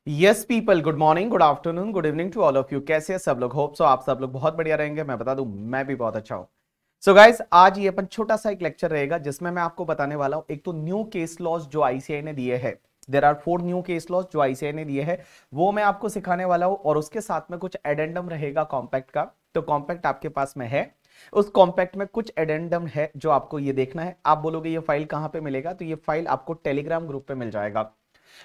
Yes people, good morning, good afternoon, good evening to all of you. कैसे हैं सब लोग? होप सो आप सब लोग बहुत बढ़िया रहेंगे। मैं बता दूं, मैं भी बहुत अच्छा हूं। सो गाइस, आज ये अपन छोटा सा एक लेक्चर रहेगा जिसमें मैं आपको बताने वाला हूं एक तो न्यू केस लॉज जो आईसीआई ने दिए हैं। There are 4 new case laws जो आईसीआई ने दिए हैं, वो मैं आपको सिखाने वाला हूं। और उसके साथ में कुछ एडेंडम रहेगा कॉम्पैक्ट का। तो कॉम्पैक्ट आपके पास में है, उस कॉम्पैक्ट में कुछ एडेंडम है जो आपको ये देखना है। आप बोलोगे ये फाइल कहां पे मिलेगा, तो ये फाइल आपको टेलीग्राम ग्रुप पे मिल जाएगा।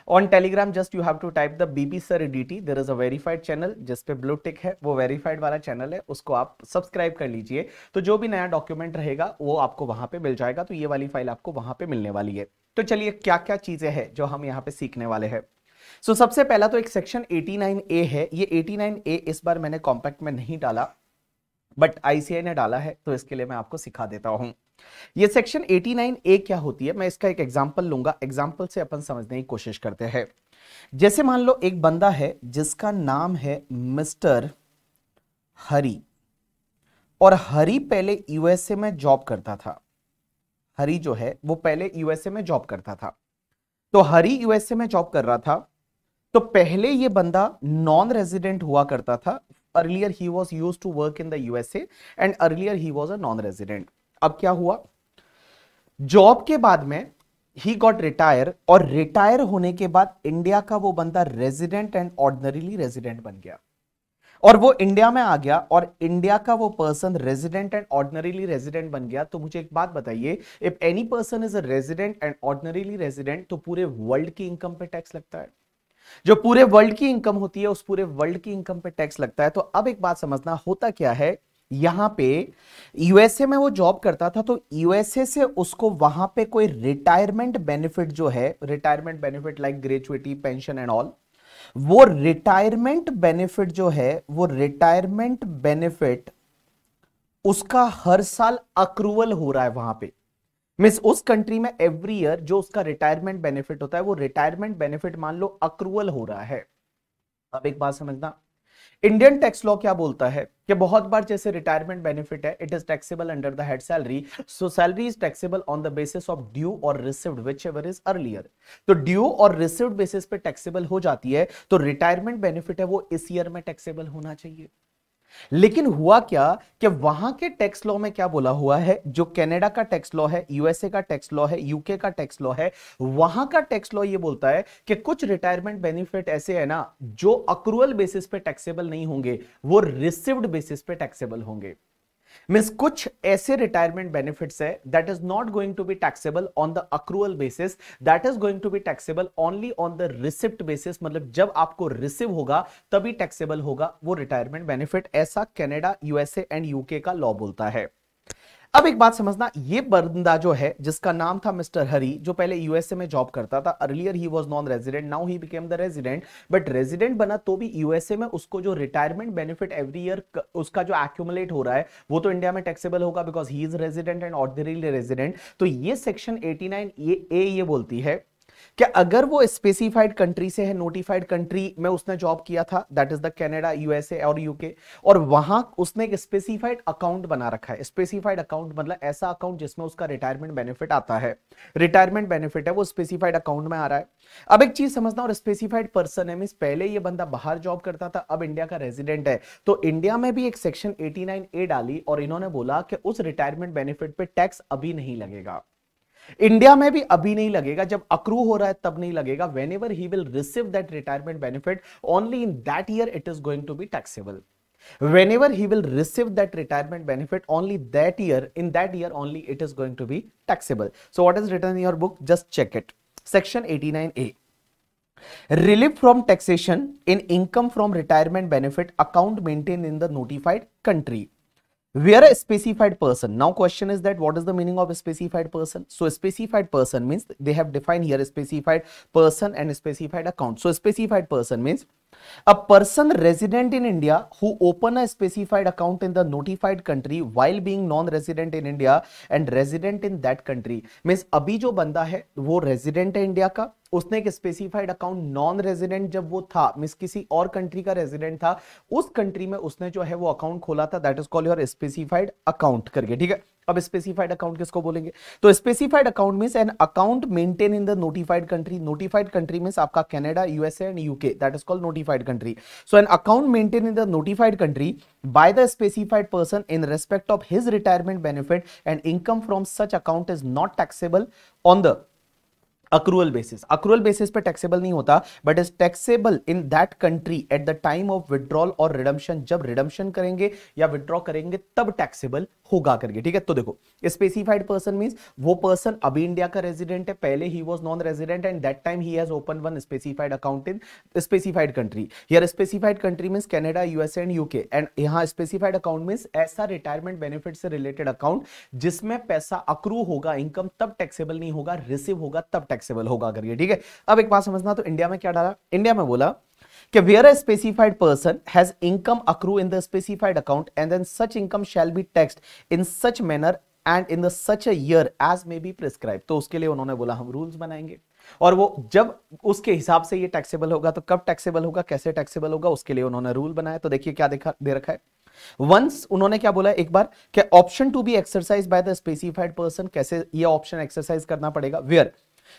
On Telegram just you have to type the BB sir DT. There is a verified channel जिस पे ब्लू टिक है, वो वेरीफाइड वाला चैनल है, उसको आप सब्सक्राइब कर लीजिए। तो जो भी नया डॉक्यूमेंट रहेगा वो आपको वहां पे मिल जाएगा। तो ये वाली फाइल आपको वहां पे मिलने वाली है। तो चलिए, क्या क्या चीजें हैं जो हम यहाँ पे सीखने वाले हैं। सबसे पहला तो एक सेक्शन 89A है। ये 89A इस बार मैंने कॉम्पैक्ट में नहीं डाला, बट आईसीआई ने डाला है, तो इसके लिए मैं आपको सिखा देता हूं। ये सेक्शन 89A क्या होती है, मैं इसका एक एग्जांपल लूंगा। एग्जांपल से अपन समझने की कोशिश करते हैं। जैसे मान लो एक बंदा है जिसका नाम है मिस्टर हरी, और हरी पहले यूएसए में जॉब करता था। हरी जो है वो पहले यूएसए में जॉब करता था। तो हरी यूएसए में जॉब कर रहा था। तो पहले ये बंदा नॉन रेजिडेंट हुआ करता था। Earlier he was use to work in the USA and earlier he was a non resident. अब क्या हुआ, जॉब के बाद में ही गॉट रिटायर, और रिटायर होने के बाद इंडिया का वो बंदा रेजिडेंट एंड ऑर्डिनरीली रेजिडेंट बन गया। और वो इंडिया में आ गया और इंडिया का वो person resident and ordinarily resident बन गया। तो मुझे एक बात बताइए, if any person is a resident and ordinarily resident, तो पूरे वर्ल्ड की इनकम पे टैक्स लगता है। जो पूरे वर्ल्ड की इनकम होती है, उस पूरे वर्ल्ड की इनकम पे टैक्स लगता है। तो अब एक बात समझना, होता क्या है, यहां पे यूएसए में वो जॉब करता था, तो यूएसए से उसको वहां पे कोई रिटायरमेंट बेनिफिट जो है, retirement benefit like gratuity, pension and all, वो रिटायरमेंट बेनिफिट जो है, वो रिटायरमेंट बेनिफिट उसका हर साल अक्रूवल हो रहा है वहां पे। मींस उस कंट्री में एवरी ईयर जो उसका रिटायरमेंट बेनिफिट होता है, वो रिटायरमेंट बेनिफिट मान लो अक्रूवल हो रहा है। अब एक बात समझना, इंडियन टैक्स लॉ क्या बोलता है कि बहुत बार जैसे रिटायरमेंट बेनिफिट है, it is taxable under the head salary. So salary is taxable on the basis of due or received whichever is earlier. तो ड्यू और रिसीव्ड बेसिस पे टैक्सेबल हो जाती है। तो रिटायरमेंट बेनिफिट है वो इस ईयर में टैक्सेबल होना चाहिए। लेकिन हुआ क्या कि वहां के टैक्स लॉ में क्या बोला हुआ है, जो कनाडा का टैक्स लॉ है, यूएसए का टैक्स लॉ है, यूके का टैक्स लॉ है, वहां का टैक्स लॉ ये बोलता है कि कुछ रिटायरमेंट बेनिफिट ऐसे है ना जो अक्रूवल बेसिस पे टैक्सेबल नहीं होंगे, वो रिसीव्ड बेसिस पे टैक्सेबल होंगे। मींस कुछ ऐसे रिटायरमेंट बेनिफिट्स है that is not going to be taxable on the accrual basis, that is going to be taxable only on the receipt basis. मतलब जब आपको रिसीव होगा तभी टैक्सेबल होगा वो रिटायरमेंट बेनिफिट। ऐसा कनाडा, यूएसए एंड यूके का लॉ बोलता है। अब एक बात समझना, ये बंदा जो है जिसका नाम था मिस्टर हरी, जो पहले यूएसए में जॉब करता था, earlier he was non resident, now he became the resident. But resident बना तो भी यूएसए में उसको जो रिटायरमेंट बेनिफिट एवरी ईयर उसका जो एक्यूमुलेट हो रहा है, वो तो इंडिया में टैक्सेबल होगा because he is resident and ordinary resident. तो ये सेक्शन 89 ये बोलती है कि अगर वो स्पेसिफाइड कंट्री से है, नोटिफाइड कंट्री में उसने जॉब किया था, that is the Canada, USA और यूके, और वहां उसने एक स्पेसिफाइड अकाउंट बना रखा है। स्पेसिफाइड अकाउंट मतलब ऐसा अकाउंट जिसमें उसका रिटायरमेंट बेनिफिट आता है। रिटायरमेंट बेनिफिट है वो स्पेसिफाइड अकाउंट में आ रहा है। अब एक चीज समझना, और स्पेसिफाइड पर्सन है, मींस पहले ये बंदा बाहर जॉब करता था, अब इंडिया का रेजिडेंट है। तो इंडिया में भी एक सेक्शन 89A डाली और इन्होंने बोला कि उस रिटायरमेंट बेनिफिट पे टैक्स अभी नहीं लगेगा। इंडिया में भी अभी नहीं लगेगा, जब अक्रू हो रहा है तब नहीं लगेगा। Whenever he will receive that retirement benefit, only in that year it is going to be taxable. Whenever he will receive that retirement benefit, only that year, in that year only it is going to be taxable. So what is written in your book? Just check it. Section 89A. Relief from taxation in income from retirement benefit account maintained in the notified country. Where a specified person. Now question is that what is the meaning of a specified person? So a specified person means they have defined here a specified person and a specified account. So a specified person means a person resident in India who open a specified account in the notified country while being non-resident in India and resident in that country. Means अभी जो बंदा है वो resident है India का, उसने एक specified account non resident जब वो था, मिस किसी और कंट्री का रेजिडेंट था, उस कंट्री में उसने जो है वो अकाउंट खोला था, that is called your specified account करके, ठीक है। अब स्पेसिफाइड अकाउंट किसको बोलेंगे? तो specified account means an account maintain in the notified country. Notified country means आपका Canada, USA and UK, that is called notified country. So an account maintain in the notified country by the specified person in respect of his retirement benefit and income from such account is not taxable on the accrual basis. Accrual basis पे taxable नहीं होता, but is taxable in that country at the time of withdrawal और redemption. जब redemption करेंगे या withdraw करेंगे तब taxable होगा करके, ठीक है। तो देखो स्पेसिफाइड पर्सन मींस वो पर्सन अभी इंडिया का रेजिडेंट है, पहले he was non resident and that time he has open one specified account in specified country. Here specified country means Canada, USA and UK, and यहां specified account means ऐसा retirement benefit से related account जिसमें पैसा accrue होगा, income तब taxable नहीं होगा, receive होगा तब टैक्सेबल होगा करके, ठीक है। अब एक बात समझना, तो इंडिया में क्या डाला? इंडिया में बोला कि where a specified person has income accrue in the specified account and then such income shall be taxed in such manner and in the such a year as may be prescribed। तो उसके लिए उन्होंने बोला हम rules बनाएंगे, और वो जब उसके हिसाब से ये टैक्सेबल होगा तो कब टैक्सेबल होगा, कैसे टैक्सेबल होगा, उसके लिए उन्होंने रूल बनाया। तो देखिए क्या दे रखा है। वंस उन्होंने क्या बोला एक बार कि option to be exercise by the specified person. कैसे ये ऑप्शन एक्सरसाइज करना पड़ेगा? Where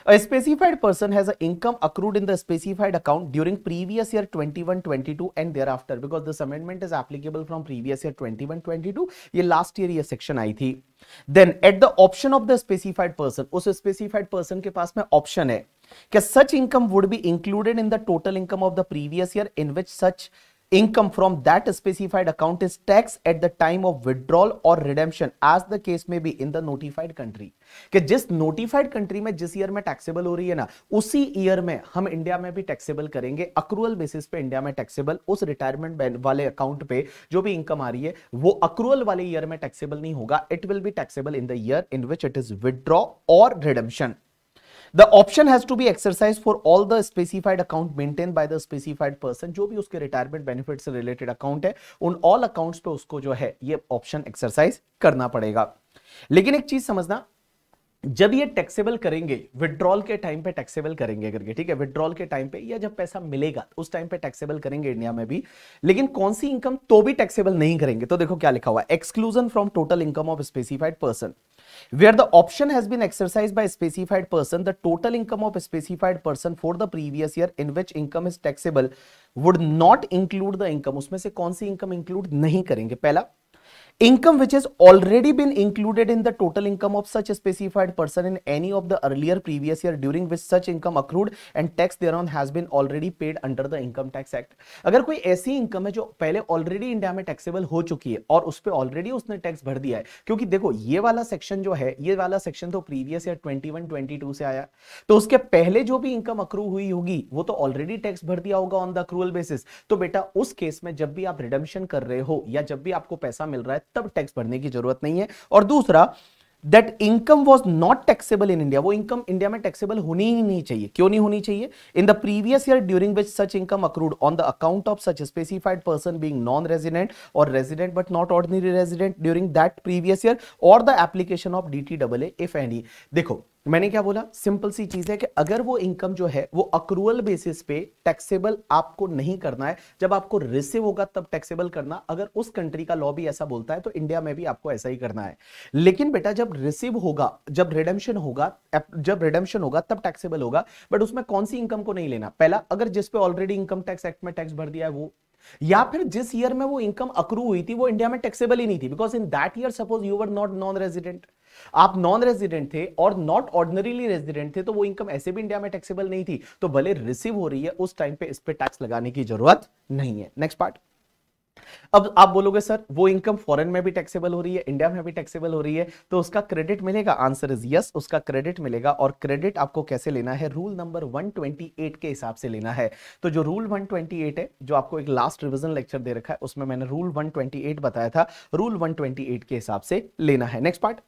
a specified person has an income accrued in the specified account during previous year 21-22 and thereafter, because this amendment is applicable from previous year 21-22, ये last year ये section आई थी। Then at the option of the specified person, उस specified person के पास में option है कि such income would be included in the total income of the previous year in which such income from that specified account is taxed at the time of withdrawal or redemption as the case may be in the notified country। कि जिस notified country में जिस year में taxable हो रही है ना, उसी ईयर में हम इंडिया में भी टैक्सेबल करेंगे। अक्रूअल बेसिस पे इंडिया में टैक्सेबल, उस रिटायरमेंट वाले अकाउंट पे जो भी इनकम आ रही है वो अक्रूअल वाले ईयर में टैक्सेबल नहीं होगा, it will be taxable in the year in which it is withdraw और redemption. The option has to be exercised for all the specified account maintained by the specified person। जो भी उसके retirement benefit से related account है, उन all accounts पे उसको जो है ये ऑप्शन एक्सरसाइज करना पड़ेगा। लेकिन एक चीज समझना, जब ये टैक्सेबल करेंगे विड्रॉल के टाइम पे टैक्सेबल करेंगे करके, ठीक है, विड्रॉल के टाइम पे या जब पैसा मिलेगा उस टाइम पे टैक्सेबल करेंगे इंडिया में भी, लेकिन कौन सी इनकम तो भी टैक्सेबल नहीं करेंगे। तो देखो क्या लिखा हुआ है, exclusion from total income of specified person. Where the option has been exercised by a specified person, the total income of a specified person for the previous year in which income is taxable would not include the income। उसमें से कौन सी income include नहीं करेंगे? पहला, income which has already been included in the total income of such a specified person in any of the earlier previous year during which such income accrued and tax thereon has been already paid under the income tax act। अगर कोई ऐसी income है जो पहले already India में taxable हो चुकी है और उस पर ऑलरेडी उसने टैक्स भर दिया है, क्योंकि देखो ये वाला सेक्शन जो है, ये वाला सेक्शन तो प्रीवियस ईयर 21-22 से आया, तो उसके पहले जो भी इनकम अक्रू हुई होगी वो तो ऑलरेडी टैक्स भर दिया होगा ऑन द अक्रूअल बेसिस। तो बेटा उस केस में जब भी आप रिडम्पशन कर रहे हो या जब भी आपको पैसा मिल रहा है तब टैक्स भरने की जरूरत नहीं है। और दूसरा, that income was not taxable in India, वो इनकम इंडिया में टैक्सेबल होनी ही नहीं चाहिए। क्यों नहीं होनी चाहिए? In the previous year during which such income accrued on the account of such specified person being non resident or resident but not ordinary resident during that previous year और the application of DTAA if any. देखो मैंने क्या बोला, simple सी चीज है कि अगर वो इनकम जो है वो अक्रूअल बेसिस पे टैक्सेबल आपको नहीं करना है, जब आपको रिसीव होगा तब टैक्सेबल करना। अगर उस कंट्री का लॉ भी ऐसा बोलता है तो इंडिया में भी आपको ऐसा ही करना है। लेकिन बेटा जब रिसीव होगा, जब रिडेम्पशन होगा तब टैक्सेबल होगा, बट उसमें कौन सी इनकम को नहीं लेना? पहला, अगर जिस पे ऑलरेडी इनकम टैक्स एक्ट में टैक्स भर दिया है वो, या फिर जिस ईयर में वो इनकम अक्रू हुई थी वो इंडिया में टैक्सेबल ही नहीं थी, because in that year suppose you were not non resident, आप नॉन रेजिडेंट थे और नॉट ऑर्डिनरीली रेजिडेंट थे, तो वो इनकम ऐसे भी इंडिया में टैक्सेबल नहीं थी। तो भले रिसीव हो रही है उस टाइम पे इस पे टैक्स लगाने की जरूरत नहीं है। Next part. अब आप बोलोगे सर वो इनकम फॉरेन में भी टैक्सेबल हो रही है, इंडिया में भी टैक्सेबल हो रही है, तो उसका क्रेडिट मिलेगा? आंसर इज यस, उसका क्रेडिट मिलेगा। और क्रेडिट आपको कैसे लेना है? रूल नंबर 128 के हिसाब से लेना है। तो जो रूल 128 है, जो आपको एक लास्ट रिवीजन लेक्चर दे रखा है, उसमें मैंने रूल 128 बताया था, रूल 128 के हिसाब से लेना है। Next part,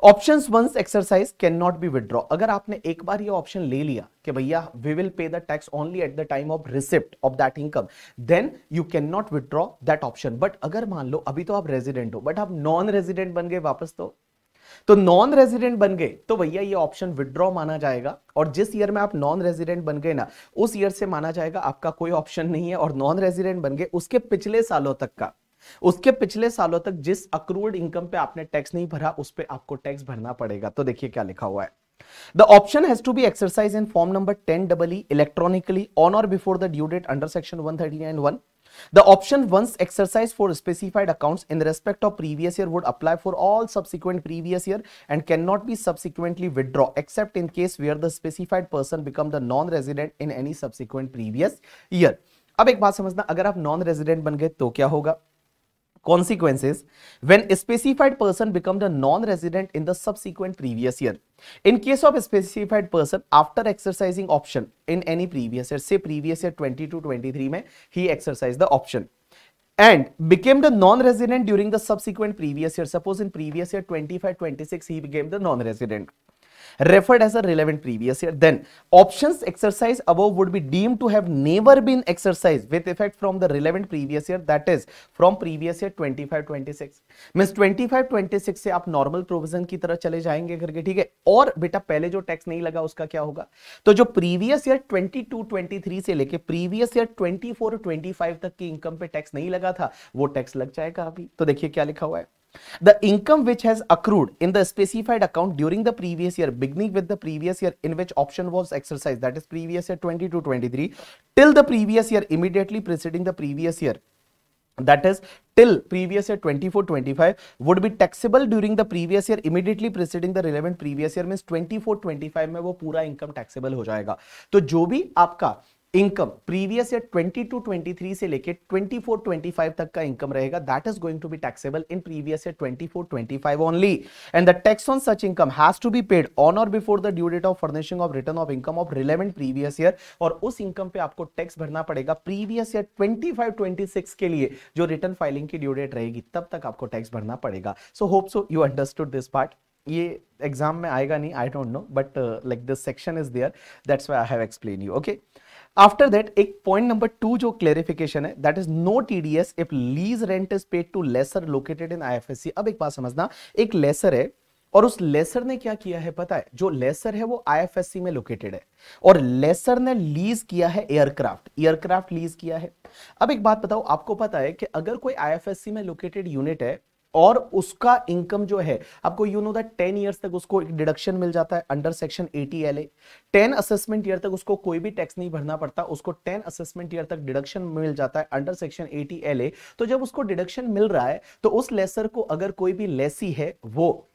options once exercise can not be withdraw. अगर आपने एक बार ये ऑप्शन ले लिया कि भैया we will pay the tax only at the time of receipt of that income, then you can not withdraw that option. But अगर मान लो अभी तो आप रेजिडेंट हो बट आप नॉन रेजिडेंट बन गए वापस, तो नॉन रेजिडेंट बन गए तो भैया ये ऑप्शन विड्रॉ माना जाएगा। और जिस ईयर में आप नॉन रेजिडेंट बन गए ना, उस ईयर से माना जाएगा आपका कोई ऑप्शन नहीं है। और नॉन रेजिडेंट बन गए उसके पिछले सालों तक का उसके पिछले सालों तक जिस अक्रूड इनकम पे आपने टैक्स नहीं भरा उस पे आपको टैक्स भरना पड़ेगा। तो देखिए क्या लिखा हुआ है, The option has to be exercised in form number 10EE electronically on or before the due date under section 139(1). The option once exercised for specified accounts in respect of previous year would apply for all subsequent previous year and cannot be subsequently withdrawn except in case where the specified person become the non-resident in any subsequent previous year। अब एक बात समझना, अगर आप non resident बन गए तो क्या होगा? Consequences when specified person become the non-resident in the subsequent previous year. In case of a specified person after exercising option in any previous year, say previous year 22-23 में he exercised the option and became the non-resident during the subsequent previous year. Suppose in previous year 25-26 he became the non-resident, referred as a relevant previous year, then options exercised above would be deemed to have never been exercised with effect from the relevant previous year, that is from previous year 25-26। Means 25-26 से आप normal provision की तरह चले जाएंगे करके, ठीक है। और बेटा पहले जो टैक्स नहीं लगा उसका क्या होगा? तो जो प्रीवियस ईयर 22-23 से लेके प्रीवियस ईयर 24-25 तक की इनकम पे टैक्स नहीं लगा था वो टैक्स लग जाएगा अभी। तो देखिए क्या लिखा हुआ है, The income which has accrued in the specified account during the previous year, beginning with the previous year in which option was exercised, that is previous year 22-23, till the previous year immediately preceding the previous year, that is till previous year 24-25, would be taxable during the previous year immediately preceding the relevant previous year, means 24-25 में वो पूरा income taxable हो जाएगा। तो जो भी आपका income previous year 22-23 से लेके 24-25 तक का इनकम रहेगा, that is going to be taxable in previous year 24-25 only, and the tax on such income has to be paid on or before the due date of furnishing of return of income of relevant previous year. और उस income पे आपको tax भरना पड़ेगा previous year 25-26 के लिए जो return filing की ड्यू डेट रहेगी तब तक आपको टैक्स भरना पड़ेगा। So hope so you understood this part. ये एग्जाम में आएगा नहीं, I don't know, but like this section is there, that's why I have explain you. Okay, after that एक पॉइंट नंबर 2 जो क्लेरिफिकेशन है, that is no TDS if lease rent is paid to lessor located in IFSC. अब एक बात समझना, एक laser है और उस लेसर ने क्या किया है पता है? जो लेसर है वो आईएफएससी में लोकेटेड है और लेसर ने लीज किया है एयरक्राफ्ट लीज किया है। अब एक बात बताओ, आपको पता है कि अगर कोई आईएफएससी में लोकेटेड यूनिट है और उसका इनकम जो है, आपको यू नो दैट 10 इयर्स तक उसको एक डिडक्शन मिल जाता है under section 80 LA। 10 assessment year तक उसको कोई भी टैक्स नहीं भरना पड़ता, उसको 10 असेसमेंट ईयर तक डिडक्शन मिल जाता है अंडर सेक्शन 80 LA। तो जब उसको डिडक्शन मिल रहा है तो उस लेसर को अगर कोई भी लेसी है, वो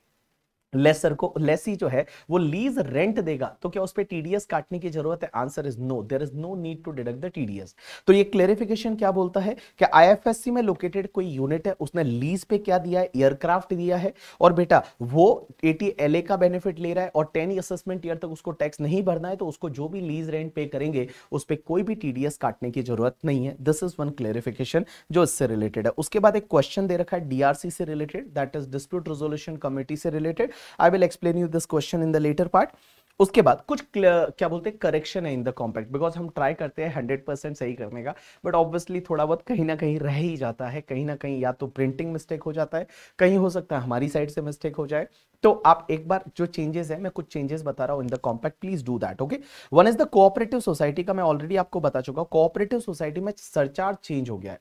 लेसर को, लेसी जो है वो लीज रेंट देगा, तो क्या उस पे टीडीएस काटने की जरूरत है? Answer is no, there is no need to deduct the TDS. तो ये क्लेरिफिकेशन क्या बोलता है कि आईएफएससी में लोकेटेड कोई यूनिट है, उसने लीज पे क्या दिया है? एयरक्राफ्ट दिया है, और बेटा वो 80 LA का बेनिफिट ले रहा है और 10 असेसमेंट ईयर तक उसको टैक्स नहीं भरना है, तो उसको जो भी लीज रेंट पे करेंगे उस पे कोई भी टीडीएस काटने की जरूरत नहीं है। दिस इज वन क्लेरिफिकेशन जो इससे रिलेटेड है। उसके बाद एक क्वेश्चन दे रखा है डीआरसी से related, that is dispute resolution committee से related. I will explain you this question in the later part। उसके बाद कुछ क्या बोलते हैं करेक्शन है इन द कॉम्पैक्ट, बिकॉज हम ट्राई करते हैं 100% सही करने का, बट ऑब्वियसली थोड़ा बहुत कहीं ना कहीं रह ही जाता है, कहीं ना कहीं या तो प्रिंटिंग मिस्टेक हो जाता है, कहीं हो सकता है हमारी साइड से मिस्टेक हो जाए। तो आप एक बार जो चेंजेस है, मैं कुछ चेंजेस बता रहा हूं in the compact, please do that. Okay, one is the cooperative society का मैं ऑलरेडी आपको बता चुका हूं। कोऑपरेटिव सोसाइटी में सरचार्ज चेंज हो गया है।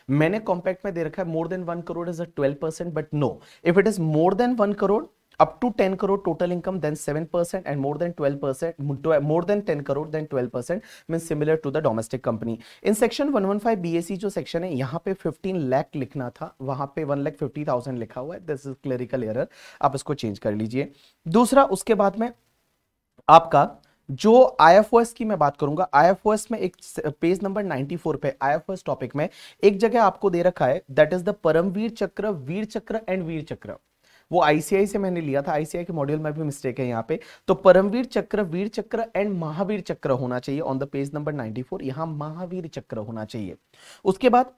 मैंने कॉम्पैक्ट में दे रखा है more than 1 crore is a 12%, but no, if it is more than 1 crore up to 10 crore total income then 7%, and more than 12%, more than 10 crore then 12%, means similar to the domestic company। in section 115 BAC जो section है, यहाँ पे 15 लाख लिखना था, वहां पे 1,50,000 लिखा हुआ है, दिस इज क्लेरिकल एरर, आप इसको चेंज कर लीजिए। दूसरा, उसके बाद में आपका जो आईएफओएस की मैं बात करूंगा, आईएफओएस में एक पेज नंबर 94 पे आईएफओएस टॉपिक में एक जगह आपको दे रखा है, दैट इज द परमवीर चक्र, वीर चक्र एंड वीर चक्र। वो आईसीआई से मैंने लिया था, आईसीआई के मॉड्यूल में भी मिस्टेक है यहाँ पे। तो परमवीर चक्र, वीर चक्र एंड महावीर चक्र होना चाहिए ऑन द पेज नंबर 94, यहां महावीर चक्र होना चाहिए। उसके बाद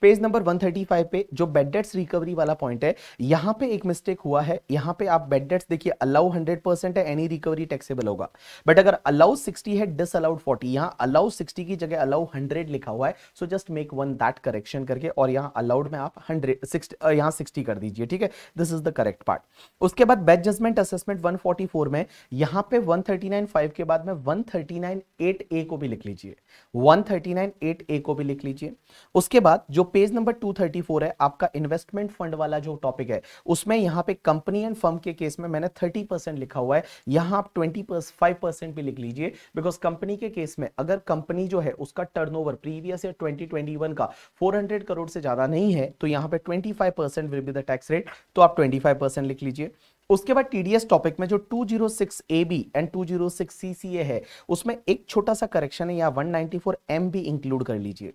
पेज नंबर 135 पे जो बेड डेट्स रिकवरी वाला पॉइंट है, यहां पे एक मिस्टेक हुआ है। यहां पे आप बेड डेट्स देखिए, अलाउ 100% है, एनी रिकवरी टैक्सेबल होगा, बट अगर अलाउ 60 है, डिसअलाउड 40, यहां अलाउ 60 की जगह अलाउ 100 लिखा हुआ है। So just make one that correction करके, और यहां अलाउड में आप 60 कर दीजिए, ठीक है, this is the correct part. उसके बाद बेड जजमेंट असेसमेंट 144 में यहां पे 139.5 के बाद में 139.8A को भी लिख लीजिए, 139.8A को भी लिख लीजिए। उसके बाद बाद जो पेज नंबर 234 है आपका इन्वेस्टमेंट फंड वाला जो टॉपिक है, उसमें यहां पे कंपनी एंड फर्म के केस में मैंने 30% लिखा हुआ है, यहां आप 25% भी लिख लीजिए, बिकॉज कंपनी के केस में अगर कंपनी जो है उसका टर्नओवर प्रीवियस ईयर 2021 का 400 करोड़ से ज्यादा नहीं है तो यहां पे 25% will be the tax rate, तो आप 25% लिख लीजिए। उसके बाद टीडीएस टॉपिक में जो 206AB एंड 206CCA है, उसमें एक छोटा सा करेक्शन है, या 194M भी इंक्लूड कर लीजिए।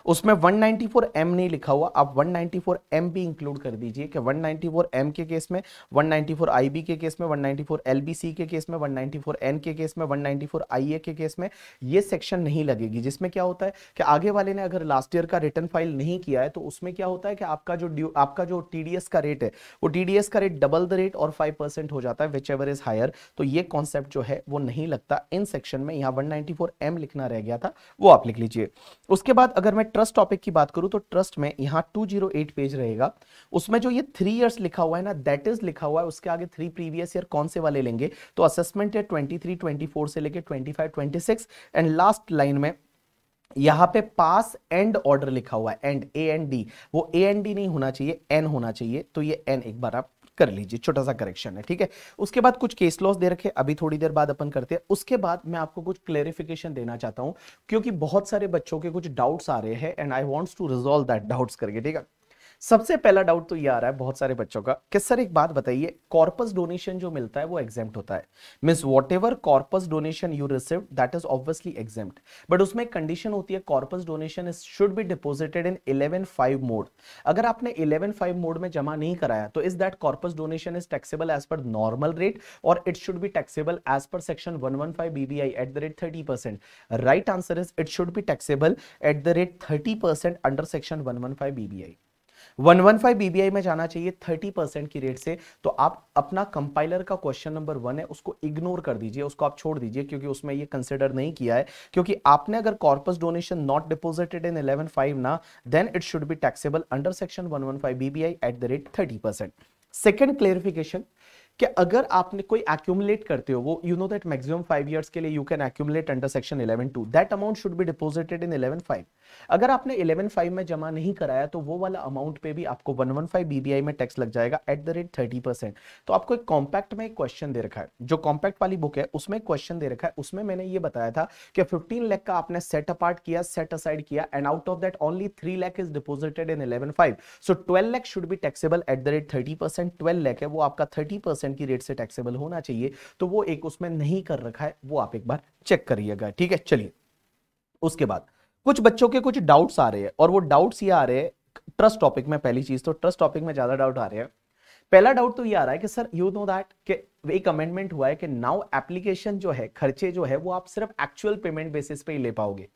उसमें 194M नहीं लिखा हुआ, आप 194M भी इंक्लूड कर दीजिए कि 194M के केस में, 194IB के केस में, 194LBC के केस में, 194N के केस में, 194IA के केस में ये सेक्शन नहीं लगेगी, जिसमें क्या होता है कि आगे वाले ने अगर लास्ट ईयर का रिटर्न फाइल नहीं किया है तो उसमें क्या होता है कि आपका जो टीडीएस का रेट है वो टीडीएस का रेट डबल द रेट और 5% हो जाता है, विच एवर इज हायर। तो ये कॉन्सेप्ट जो है वो नहीं लगता इन सेक्शन में, यहां 194M लिखना रह गया था, वो आप लिख लीजिए। उसके बाद अगर मैं ट्रस्ट टॉपिक की बात करूं तो ट्रस्ट में यहां 208 पेज रहेगा, उसमें जो ये 3 इयर्स लिखा हुआ है ना, दैट इज लिखा हुआ है, उसके आगे 3 प्रीवियस ईयर कौन से वाले लेंगे, तो असेसमेंट ईयर 23-24 से लेके 25-26, एंड लास्ट लाइन में यहां पे पास एंड ऑर्डर लिखा हुआ है, एंड AND, वो AND नहीं होना चाहिए, N होना चाहिए, तो ये N एक बार आप कर लीजिए, छोटा सा करेक्शन है, ठीक है। उसके बाद कुछ केस लॉस दे रखे, अभी थोड़ी देर बाद अपन करते हैं। उसके बाद मैं आपको कुछ क्लेरिफिकेशन देना चाहता हूं, क्योंकि बहुत सारे बच्चों के कुछ डाउट्स आ रहे हैं and I wants to resolve that doubts करके, ठीक है। सबसे पहला डाउट तो ये आ रहा है बहुत सारे बच्चों का कि सर एक बात बताइए, कॉर्पस डोनेशन जो मिलता है वो एग्जेम्प्ट होता है, means whatever corpus donation you receive that is obviously exempt, but उसमें एक कंडीशन होती है, corpus donation should be deposited in 11/5 mode. अगर आपने 11/5 मोड में जमा नहीं कराया तो is that corpus donation is taxable as per normal rate or it should be taxable as per section 115 BBI at the rate 30%। Right answer is it should be taxable at the rate 30% under section 115 BBI। 115 BBI में जाना चाहिए 30% की rate से, तो आप अपना compiler का question number 1 है उसको इग्नोर कर दीजिए, उसको आप छोड़ दीजिए, क्योंकि उसमें ये कंसिडर नहीं किया है, क्योंकि आपने अगर corpus donation not deposited in 11/5 ना, then it should be taxable under section 115 BBI at the rate 30%। Second clarification कि अगर आपने कोई एक्यूमुलेट करते हो, वो you know that maximum 5 years के लिए you can accumulate under section 11(2), that amount should be deposited in 11/5। अगर आपने 11/5 में जमा नहीं कराया तो वो वाला अमाउंट पे भी आपको 115 BBI में टैक्स लग जाएगा एट द रेट 30%। तो आपको एक कॉम्पैक्ट में एक क्वेश्चन दे रखा है, जो कॉम्पैक्ट वाली बुक है उसमें क्वेश्चन दे रखा है, उसमें मैंने ये बताया था कि 15 लाख का आपने सेट अपार्ट किया, सेट असाइड किया, and out of that only 3 lakh is deposited in 11/5, so 12 lakh should be taxable at the rate 30%। 12 lakh है वो आपका 30% की रेट से टैक्सेबल होना चाहिए, तो वो एक उसमें नहीं कर रखा है, वो आप एक बार चेक करिएगा, ठीक है। चलिए उसके बाद कुछ बच्चों के कुछ डाउट्स आ रहे हैं, और वो डाउट्स ये आ रहे हैं ट्रस्ट टॉपिक में। पहली चीज तो ट्रस्ट टॉपिक में ज्यादा डाउट आ रहे हैं। पहला डाउट तो ये आ रहा है कि सर यू नो दैट कि एक अमेंडमेंट हुआ है कि नाउ एप्लीकेशन जो है, खर्चे जो है वो आप सिर्फ एक्चुअल पेमेंट बेसिस पे ही ले पाओगे,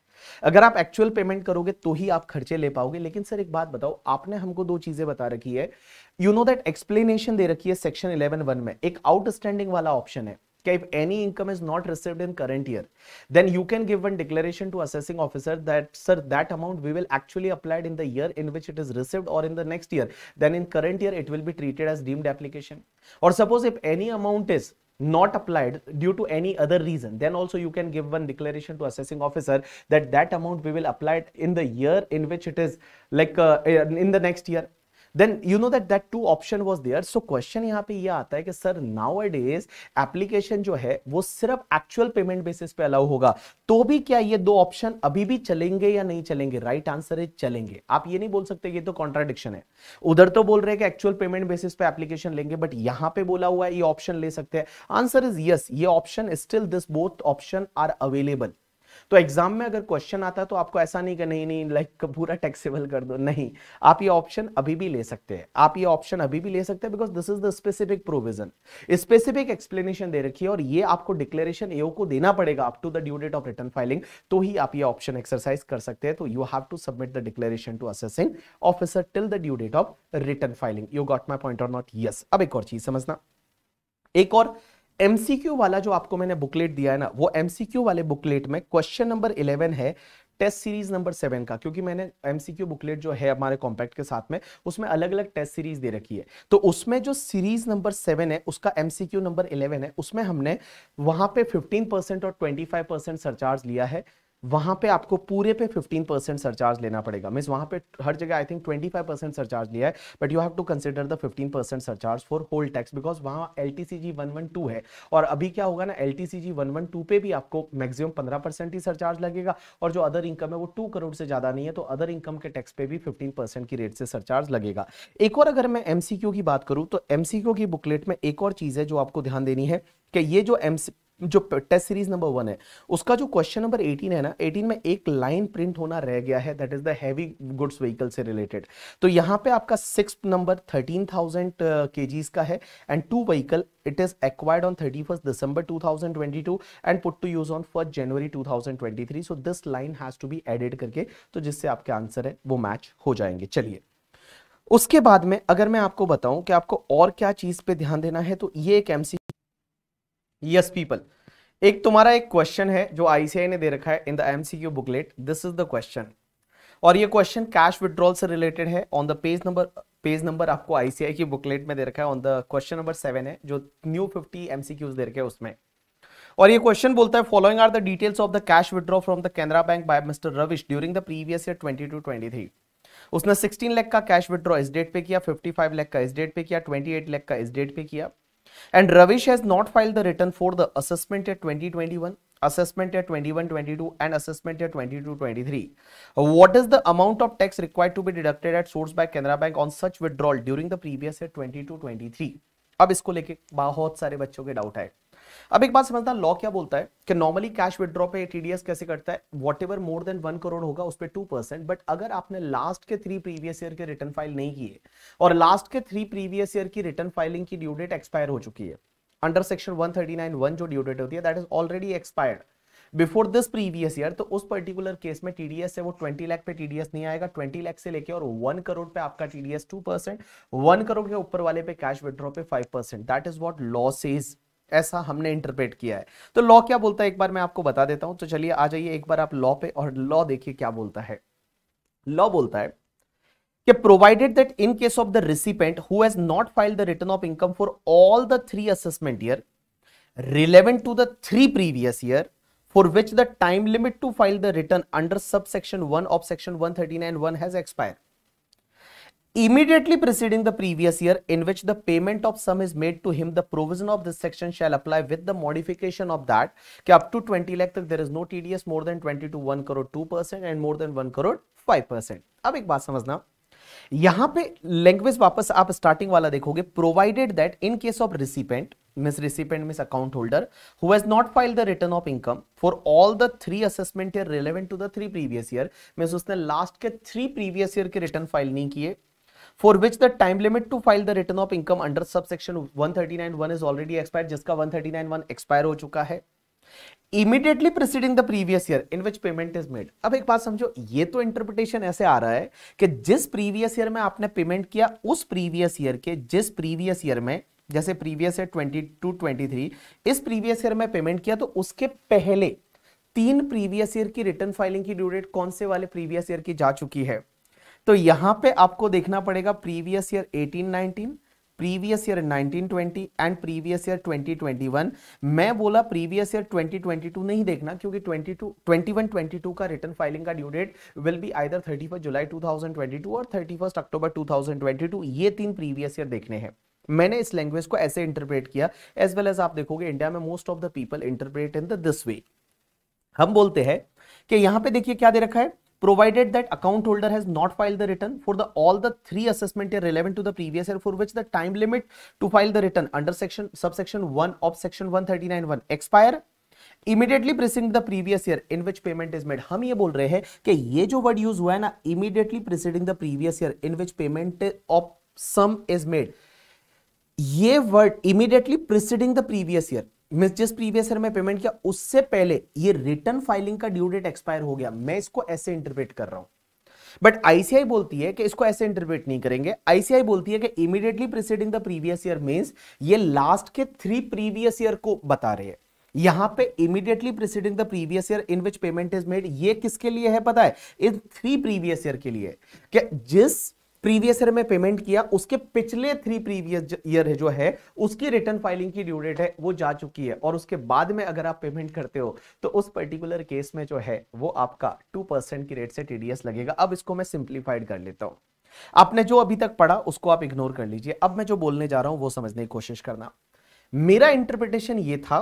अगर आप एक्चुअल पेमेंट करोगे तो ही आप खर्चे ले पाओगे। लेकिन सर एक बात बताओ, आपने हमको दो चीजें बता रखी है, यू नो दैट एक्सप्लेनेशन दे रखी है सेक्शन 11(1) में, एक आउटस्टैंडिंग वाला ऑप्शन है कि if any income is not received in current year, then you can give one declaration to assessing officer that sir that amount we will actually applied in the year in which it is received or in the next year, then in current year it will be treated as deemed application. Or suppose if any amount is not applied due to any other reason, then also you can give one declaration to assessing officer that that amount we will apply in the year in which it is like in the next year, then you know that two option was there. So question यहाँ पे ये आता है कि sir nowadays application जो है वो सिर्फ एक्चुअल पेमेंट बेसिस पे अलाउ होगा, तो भी क्या ये दो ऑप्शन अभी भी चलेंगे या नहीं चलेंगे? राइट आंसर है चलेंगे। आप ये नहीं बोल सकते ये तो कॉन्ट्राडिक्शन है, उधर तो बोल रहे हैं कि एक्चुअल पेमेंट बेसिस पे एप्लीकेशन लेंगे, बट यहां पे बोला हुआ है ये ऑप्शन ले सकते हैं। आंसर इज यस, ये option still this both option are available. तो एग्जाम में अगर क्वेश्चन आता है तो आपको ऐसा नहीं कि नहीं लाइक पूरा टैक्सेबल कर दो, नहीं, आप ये ऑप्शन अभी भी ले सकते हैं, आप ये ऑप्शन अभी भी ले सकते हैं, because this is the specific provision, specific explanation दे रखी है, और ये आपको डिक्लेरेशन एओ को देना पड़ेगा up to the due date of return filing, तो ही आप ये ऑप्शन एक्सरसाइज कर सकते हैं। तो you have to submit the declaration to assessing officer till the due date of return filing. You got my point और नॉट? यस। अब एक और चीज समझना, एक और एमसीक्यू वाला जो आपको मैंने बुकलेट दिया है ना, वो एमसीक्यू वाले बुकलेट में क्वेश्चन नंबर 11 है टेस्ट सीरीज नंबर 7 का, क्योंकि मैंने एमसीक्यू बुकलेट जो है हमारे कॉम्पैक्ट के साथ में उसमें अलग अलग टेस्ट सीरीज दे रखी है, तो उसमें जो सीरीज नंबर 7 है उसका एमसीक्यू नंबर 11 है, उसमें हमने वहां पे 15% और 25% सरचार्ज लिया है। वहां पे आपको पूरे पे 15% सरचार्ज लेना पड़ेगा। मींस वहां पे हर जगह आई थिंक 25% सरचार्ज लिया है, but you have to consider the 15% surcharge for whole tax, because वहां LTCG 112 है। और अभी क्या होगा ना, LTCG 112 पे भी आपको मैक्सिमम 15% ही सरचार्ज लगेगा, और जो अदर इनकम है वो 2 करोड़ से ज्यादा नहीं है, तो अदर इनकम के टैक्स पे भी 15% की रेट से सरचार्ज लगेगा। एक और अगर मैं MCQ की बात करूं तो MCQ की बुकलेट में एक और चीज है जो आपको ध्यान देनी है कि ये जो टेस्ट सीरीज नंबर 1 है उसका जो क्वेश्चन नंबर 18 है ना, 18 में एक लाइन प्रिंट होना रह गया है, that is the heavy goods vehicle से रिलेटेड। तो यहां पे आपका 6 नंबर 13,000 kgs का है, and 2 vehicle it is acquired on 31st December 2022 and put to use on 1st January 2023। So this line has to be added करके, तो जिससे आपके आंसर है वो मैच हो जाएंगे। चलिए उसके बाद में अगर मैं आपको बताऊं कि आपको और क्या चीज पे ध्यान देना है, तो ये एक MC यस पीपल, एक तुम्हारा एक क्वेश्चन है जो ICAI ने दे रखा है in the MCQ booklet. This is the question, और ये क्वेश्चन कैश विड्रॉल से रिलेटेड है। ऑन द पेज नंबर आपको ICAI की बुकलेट में दे रखा है, ऑन द क्वेश्चन नंबर 7 है, जो न्यू 50 MCQs दे रखे हैं उसमें। और ये क्वेश्चन बोलता है following are the details of the cash withdraw from the Canara bank by mister Ravish during the previous year 22-23। उसने 16 लाख का कैश विड्रॉ इस डेट पे किया, 55 लाख का इस डेट पे किया, 28 लाख का इस डेट पे किया। And Ravish has not filed the return for the assessment year 2021, assessment year 21-22 and assessment year 22-23. What is the amount of tax required to be deducted at source by Canara Bank on such withdrawal during the previous year 22-23? अब इसको लेके बहुत सारे बच्चों के doubt है। अब एक बात समझना, लॉ क्या बोलता है कि नॉर्मली कैश विड्रॉ पे TDS कैसे करता है, what ever more than 1 crore होगा उस पे 2%। बट अगर आपने लास्ट के 3 प्रीवियस ईयर के रिटर्न फाइल नहीं किए, और लास्ट के 3 प्रीवियस ईयर की रिटर्न फाइलिंग की ड्यू डेट एक्सपायर हो चुकी है, अंडर सेक्शन 139(1) जो ड्यू डेट होती है that is already expired before this previous year, तो उस पर्टिकुलर केस में TDS है वो 20 लाख पे TDS नहीं आएगा, 20 लाख से लेके और 1 करोड़ पे आपका TDS 2%, 1 करोड़ के ऊपर वाले पे कैश विड्रॉ पे 5%। That is what law says, ऐसा हमने इंटरप्रेट किया है। तो लॉ क्या बोलता है एक बार मैं आपको बता देता हूं। तो चलिए आ जाइए एक बार आप लॉ पे, और लॉ देखिए क्या बोलता है। लॉ बोलता है कि provided that in case of the recipient who has not filed the return of income for all the 3 assessment year relevant to the 3 previous year for which the time limit to file the return under subsection 1 of section 139(1) has expired, immediately preceding the previous year in which the payment of sum is made to him, the provision of this section shall apply with the modification of that कि up to 20 lakh तक there is no TDS, more than 20 to 1 crore 2% and more than 1 crore 5%। अब एक बात समझना, यहां पे language वापस आप स्टार्टिंग वाला देखोगे, provided that in case of recipient means account holder who has not filed the return of income for all the 3 assessment year relevant to the 3 previous year, means उसने लास्ट के 3 previous year के return file नहीं किए, for which the time limit to file the return of income under subsection 139(1) is already expired, जिसका 139(1) expire हो चुका है, immediately preceding the previous year in which payment is made। अब एक बात समझो, ये तो इंटरप्रिटेशन ऐसे आ रहा है कि जिस प्रीवियस ईयर में आपने पेमेंट किया, उस प्रीवियस ईयर के जिस प्रीवियस ईयर में, जैसे प्रीवियस ईयर 22-23 इस प्रीवियस ईयर में पेमेंट किया, तो उसके पहले 3 प्रीवियस ईयर की रिटर्न फाइलिंग की ड्यू डेट कौन से वाले प्रीवियस ईयर की जा चुकी है। तो यहां पे आपको देखना पड़ेगा previous year 18-19, previous year 19-20 and previous year 20-21। मैं बोला प्रीवियस ईयर 20-22 नहीं देखना, क्योंकि 21-22 का रिटर्न फाइलिंग का due date will be either 31 जुलाई 2022 और 31 अक्टूबर 2022। ये 3 प्रीवियस ईयर देखने हैं। मैंने इस लैंग्वेज को ऐसे इंटरप्रेट किया, एज वेल एज आप देखोगे इंडिया में most of the people interpret in this way. हम बोलते हैं कि यहां पे देखिए क्या दे रखा है, provided that account holder has not filed the return for all the 3 assessment year relevant to the previous year for which the time limit to file the return under subsection 1 of section 139(1) expire immediately preceding the previous year in which payment is made। हम ये बोल रहे हैं कि ये जो word use हुआ है ना, immediately preceding the previous year in which payment of sum is made, ये word immediately preceding the previous year miss जिस प्रीवियस ईयर में पेमेंट किया उससे पहले ये रिटर्न फाइलिंग का ड्यू डेट एक्सपायर हो गया। मैं इसको ऐसे इंटरप्रेट कर रहा हूं, बट ICAI बोलती है कि इसको ऐसे इंटरप्रेट नहीं करेंगे। ICAI बोलती है कि immediately preceding the previous year means ये लास्ट के 3 प्रीवियस ईयर को बता रहे हैं। यहां पे immediately preceding the previous year in which payment is made, ये किसके लिए है पता है, इन 3 प्रीवियस ईयर के लिए, कि जिस प्रीवियस ईयर में पेमेंट किया, उसके पिछले 3 प्रीवियस ईयर जो है उसकी रिटर्न फाइलिंग की ड्यू डेट है वो जा चुकी है, और उसके बाद में अगर आप पेमेंट करते हो तो उस पर्टिकुलर केस में जो है वो आपका 2% की रेट से टीडीएस लगेगा। अब इसको मैं सिंप्लीफाइड कर लेता हूं। आपने जो अभी तक पढ़ा उसको आप इग्नोर कर लीजिए, अब मैं जो बोलने जा रहा हूं वो समझने की कोशिश करना। मेरा इंटरप्रिटेशन ये था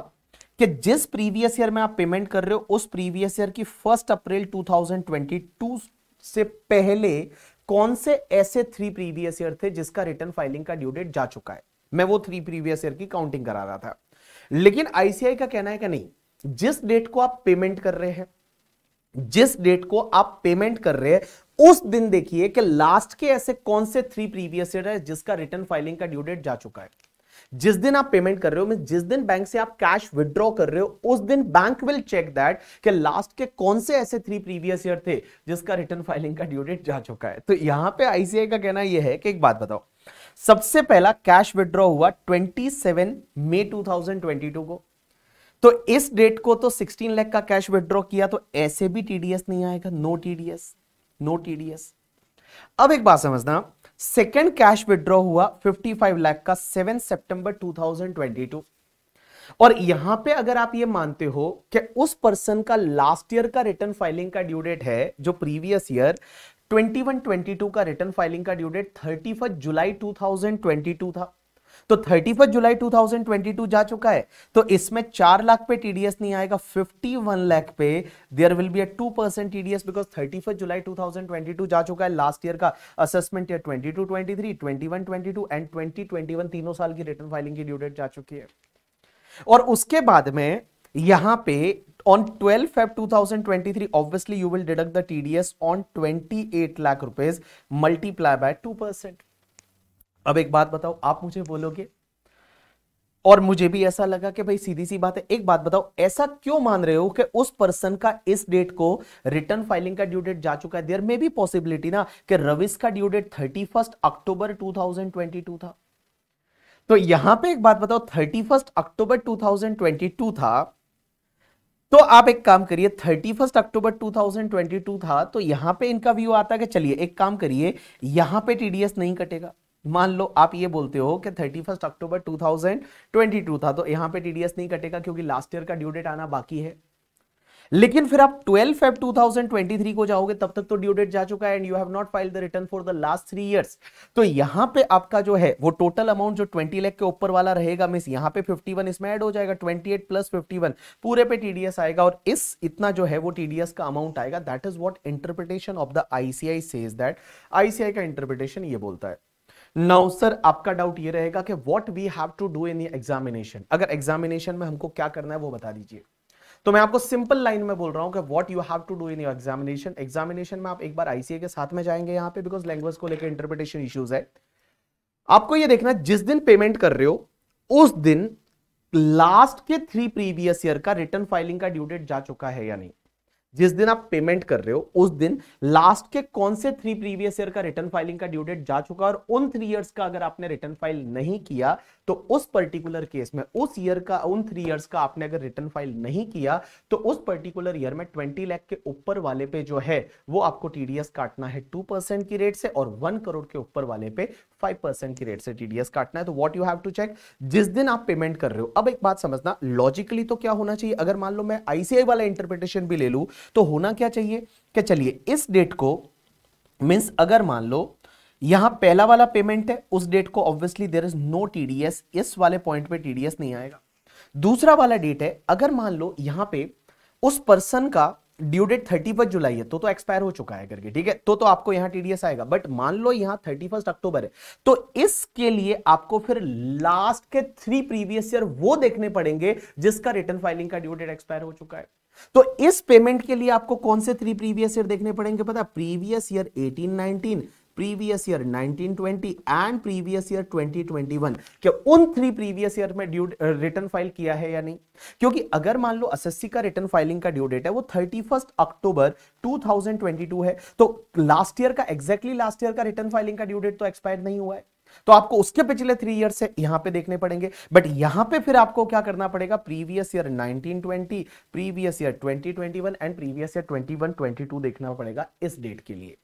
कि जिस प्रीवियस ईयर में आप पेमेंट कर रहे हो उस प्रीवियस ईयर की 1 अप्रैल 2022 से पहले कौन से ऐसे 3 प्रीवियस ईयर थे जिसका रिटर्न फाइलिंग का ड्यू डेट जा चुका है। मैं वो 3 प्रीवियस ईयर की काउंटिंग करा रहा था। लेकिन आईसीआई का कहना है कि नहीं, जिस डेट को आप पेमेंट कर रहे हैं, जिस डेट को आप पेमेंट कर रहे हैं उस दिन देखिए कि लास्ट के ऐसे कौन से 3 प्रीवियस ईयर है जिसका रिटर्न फाइलिंग का ड्यू डेट जा चुका है। जिस दिन आप पेमेंट कर रहे हो, जिस दिन बैंक से आप कैश विड्रॉ कर रहे हो, उस दिन बैंक विल चेक दैट कि लास्ट के कौन से ऐसे 3 प्रीवियस ईयर थे जिसका रिटर्न फाइलिंग का ड्यू डेट जा चुका है। तो यहां पे आईसीआई का कहना यह है कि एक बात बताओ, सबसे पहला कैश विड्रॉ हुआ 27 मई 2022 को, तो इस डेट को तो 16 लाख का कैश विड्रॉ किया, तो ऐसे भी टीडीएस नहीं आएगा, नो टीडीएस, नो टीडीएस। अब एक बात समझना, सेकंड कैश विड्रॉ हुआ 55 लाख का 7 सितंबर 2022, और यहां पे अगर आप ये मानते हो कि उस पर्सन का लास्ट ईयर का रिटर्न फाइलिंग का ड्यू डेट है, जो प्रीवियस ईयर 21-22 का रिटर्न फाइलिंग का ड्यू डेट 31 जुलाई 2022 था, तो 31 जुलाई 2022 जा चुका है, तो इसमें 4 लाख पे टीडीएस नहीं आएगा, 51 लाख पे there will be a 2% TDS because 31 जुलाई 2022 जा चुका है। लास्ट ईयर का असेसमेंट ईयर 22-23, 21-22 एंड 20-21 तीनों साल की रिटर्न फाइलिंग की ड्यू डेट जा चुकी है। और उसके बाद में यहां पे on 12 Feb 2023 obviously you will deduct the TDS on 28 lakh rupees multiply by 2%। अब एक बात बताओ, आप मुझे बोलोगे, और मुझे भी ऐसा लगा कि भाई सीधी सी बात है, एक बात बताओ, ऐसा क्यों मान रहे हो कि उस पर्सन का इस डेट को रिटर्न फाइलिंग का ड्यू डेट जा चुका है। देयर में भी पॉसिबिलिटी ना कि रविश का ड्यू डेट 31 अक्टूबर 2022 था, तो यहां पे एक बात बताओ, 31 अक्टूबर 2022 था, तो आप एक काम करिए, 31 अक्टूबर 2022 था, तो यहां पे इनका व्यू आता है कि चलिए एक काम करिए, यहां पे टीडीएस नहीं कटेगा। मान लो आप ये बोलते हो कि 31 अक्टूबर 2022 था, तो यहां पे टीडीएस नहीं कटेगा क्योंकि लास्ट ईयर का ड्यू डेट आना बाकी है। लेकिन फिर आप 12 फेब 2023 को जाओगे, तब तक तो ड्यू डेट जा चुका है and you have not filed the return for the last 3 years. तो यहां पे आपका जो है वो टोटल अमाउंट जो 20 लाख के ऊपर वाला रहेगा, मिस यहां पे 51 इसमें ऐड हो जाएगा, 28 प्लस 51 पूरे पे टीडीएस आएगा, और इस इतना जो है वो टीडीएस का अमाउंट आएगा। That is what interpretation of the ICI says that. ICI का इंटरप्रिटेशन ये बोलता है। नाउ सर, आपका डाउट ये रहेगा कि what we have to do in examination, अगर एग्जामिनेशन में हमको क्या करना है वो बता दीजिए। तो मैं आपको सिंपल लाइन में बोल रहा हूं कि what you have to do in your examination. Examination में आप एक बार आईसीए के साथ में जाएंगे यहां पे, बिकॉज लैंग्वेज को लेकर इंटरप्रिटेशन इश्यूज है। आपको ये देखना, जिस दिन पेमेंट कर रहे हो उस दिन लास्ट के 3 प्रीवियस ईयर का रिटर्न फाइलिंग का ड्यू डेट जा चुका है या नहीं। जिस दिन आप पेमेंट कर रहे हो उस दिन लास्ट के कौन से 3 प्रीवियस ईयर का रिटर्न फाइलिंग का ड्यू डेट जा चुका है, और उन 3 इयर्स का अगर आपने रिटर्न फाइल नहीं किया तो उस पर्टिकुलर केस में उस ईयर का, उन 3 इयर्स का आपने अगर रिटर्न फाइल नहीं किया तो उस पर्टिकुलर ईयर में 20 लाख के ऊपर वाले पे जो है वो आपको टीडीएस काटना है 2% की रेट से, और 1 करोड़ के ऊपर वाले पे 5% की रेट से टीडीएस काटना है। तो what you have to check, जिस दिन आप पेमेंट कर रहे हो। अब एक बात समझना, लॉजिकली तो क्या होना चाहिए, अगर मान लो मैं आईसीआई वाला इंटरप्रिटेशन भी ले लूं तो होना क्या चाहिए कि चलिए इस डेट को, मींस अगर मान लो यहां पहला वाला पेमेंट है, उस डेट को obviously there is no TDS, इस वाले पॉइंट पे टीडीएस नहीं आएगा। दूसरा वाला डेट है, अगर मान लो यहां पे उस पर्सन का ड्यू डेट 31 जुलाई है, तो एक्सपायर हो चुका है करके, ठीक है, तो आपको यहां टीडीएस आएगा। बट मान लो यहां 31 अक्टूबर है, तो इसके लिए आपको फिर लास्ट के 3 प्रीवियस ईयर वो देखने पड़ेंगे जिसका रिटर्न फाइलिंग का ड्यू डेट एक्सपायर हो चुका है। तो इस पेमेंट के लिए आपको कौन से 3 प्रीवियस ईयर देखने पड़ेंगे पता, previous year 18-19, previous year 19-20 and previous year 20-21, क्या उन 3 प्रीवियस ईयर में ड्यू रिटर्न फाइल किया है या नहीं। क्योंकि अगर मान लो एसएससी का रिटर्न फाइलिंग का ड्यू डेट है वो 31 अक्टूबर 2022 है, तो लास्ट ईयर का, एग्जैक्टली लास्ट ईयर का रिटर्न फाइलिंग का ड्यू डेट तो एक्सपायर नहीं हुआ है, तो आपको उसके पिछले 3 ईयर से यहां पे देखने पड़ेंगे। बट यहां पे फिर आपको क्या करना पड़ेगा, previous year 19-20, previous year 20-21 and previous year 21-22 देखना पड़ेगा इस डेट के लिए।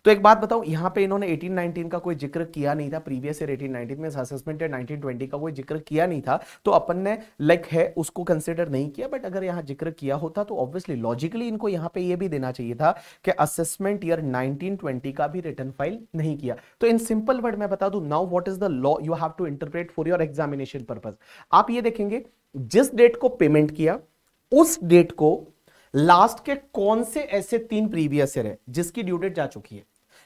तो एक बात बताऊं, यहां पे इन्होंने 18-19 का कोई जिक्र किया नहीं था, प्रीवियस ईयर 18-19 में असेसमेंट 19-20 का कोई जिक्र किया नहीं था, तो अपन ने लाइक है उसको कंसिडर नहीं किया। बट अगर यहां जिक्र किया होता तो ऑब्वियसली लॉजिकली इनको यहां पे ये भी देना चाहिए था कि असेसमेंट ईयर 19-20 का भी रिटर्न फाइल नहीं किया। तो इन सिंपल वर्ड मैं बता दूं, now what is the law you have to interpret for your examination purpose. आप ये देखेंगे जिस डेट को पेमेंट किया उस डेट को लास्ट के कौन से ऐसे 3 प्रीवियस ईयर है जिसकी ड्यू डेट जा चुकी है,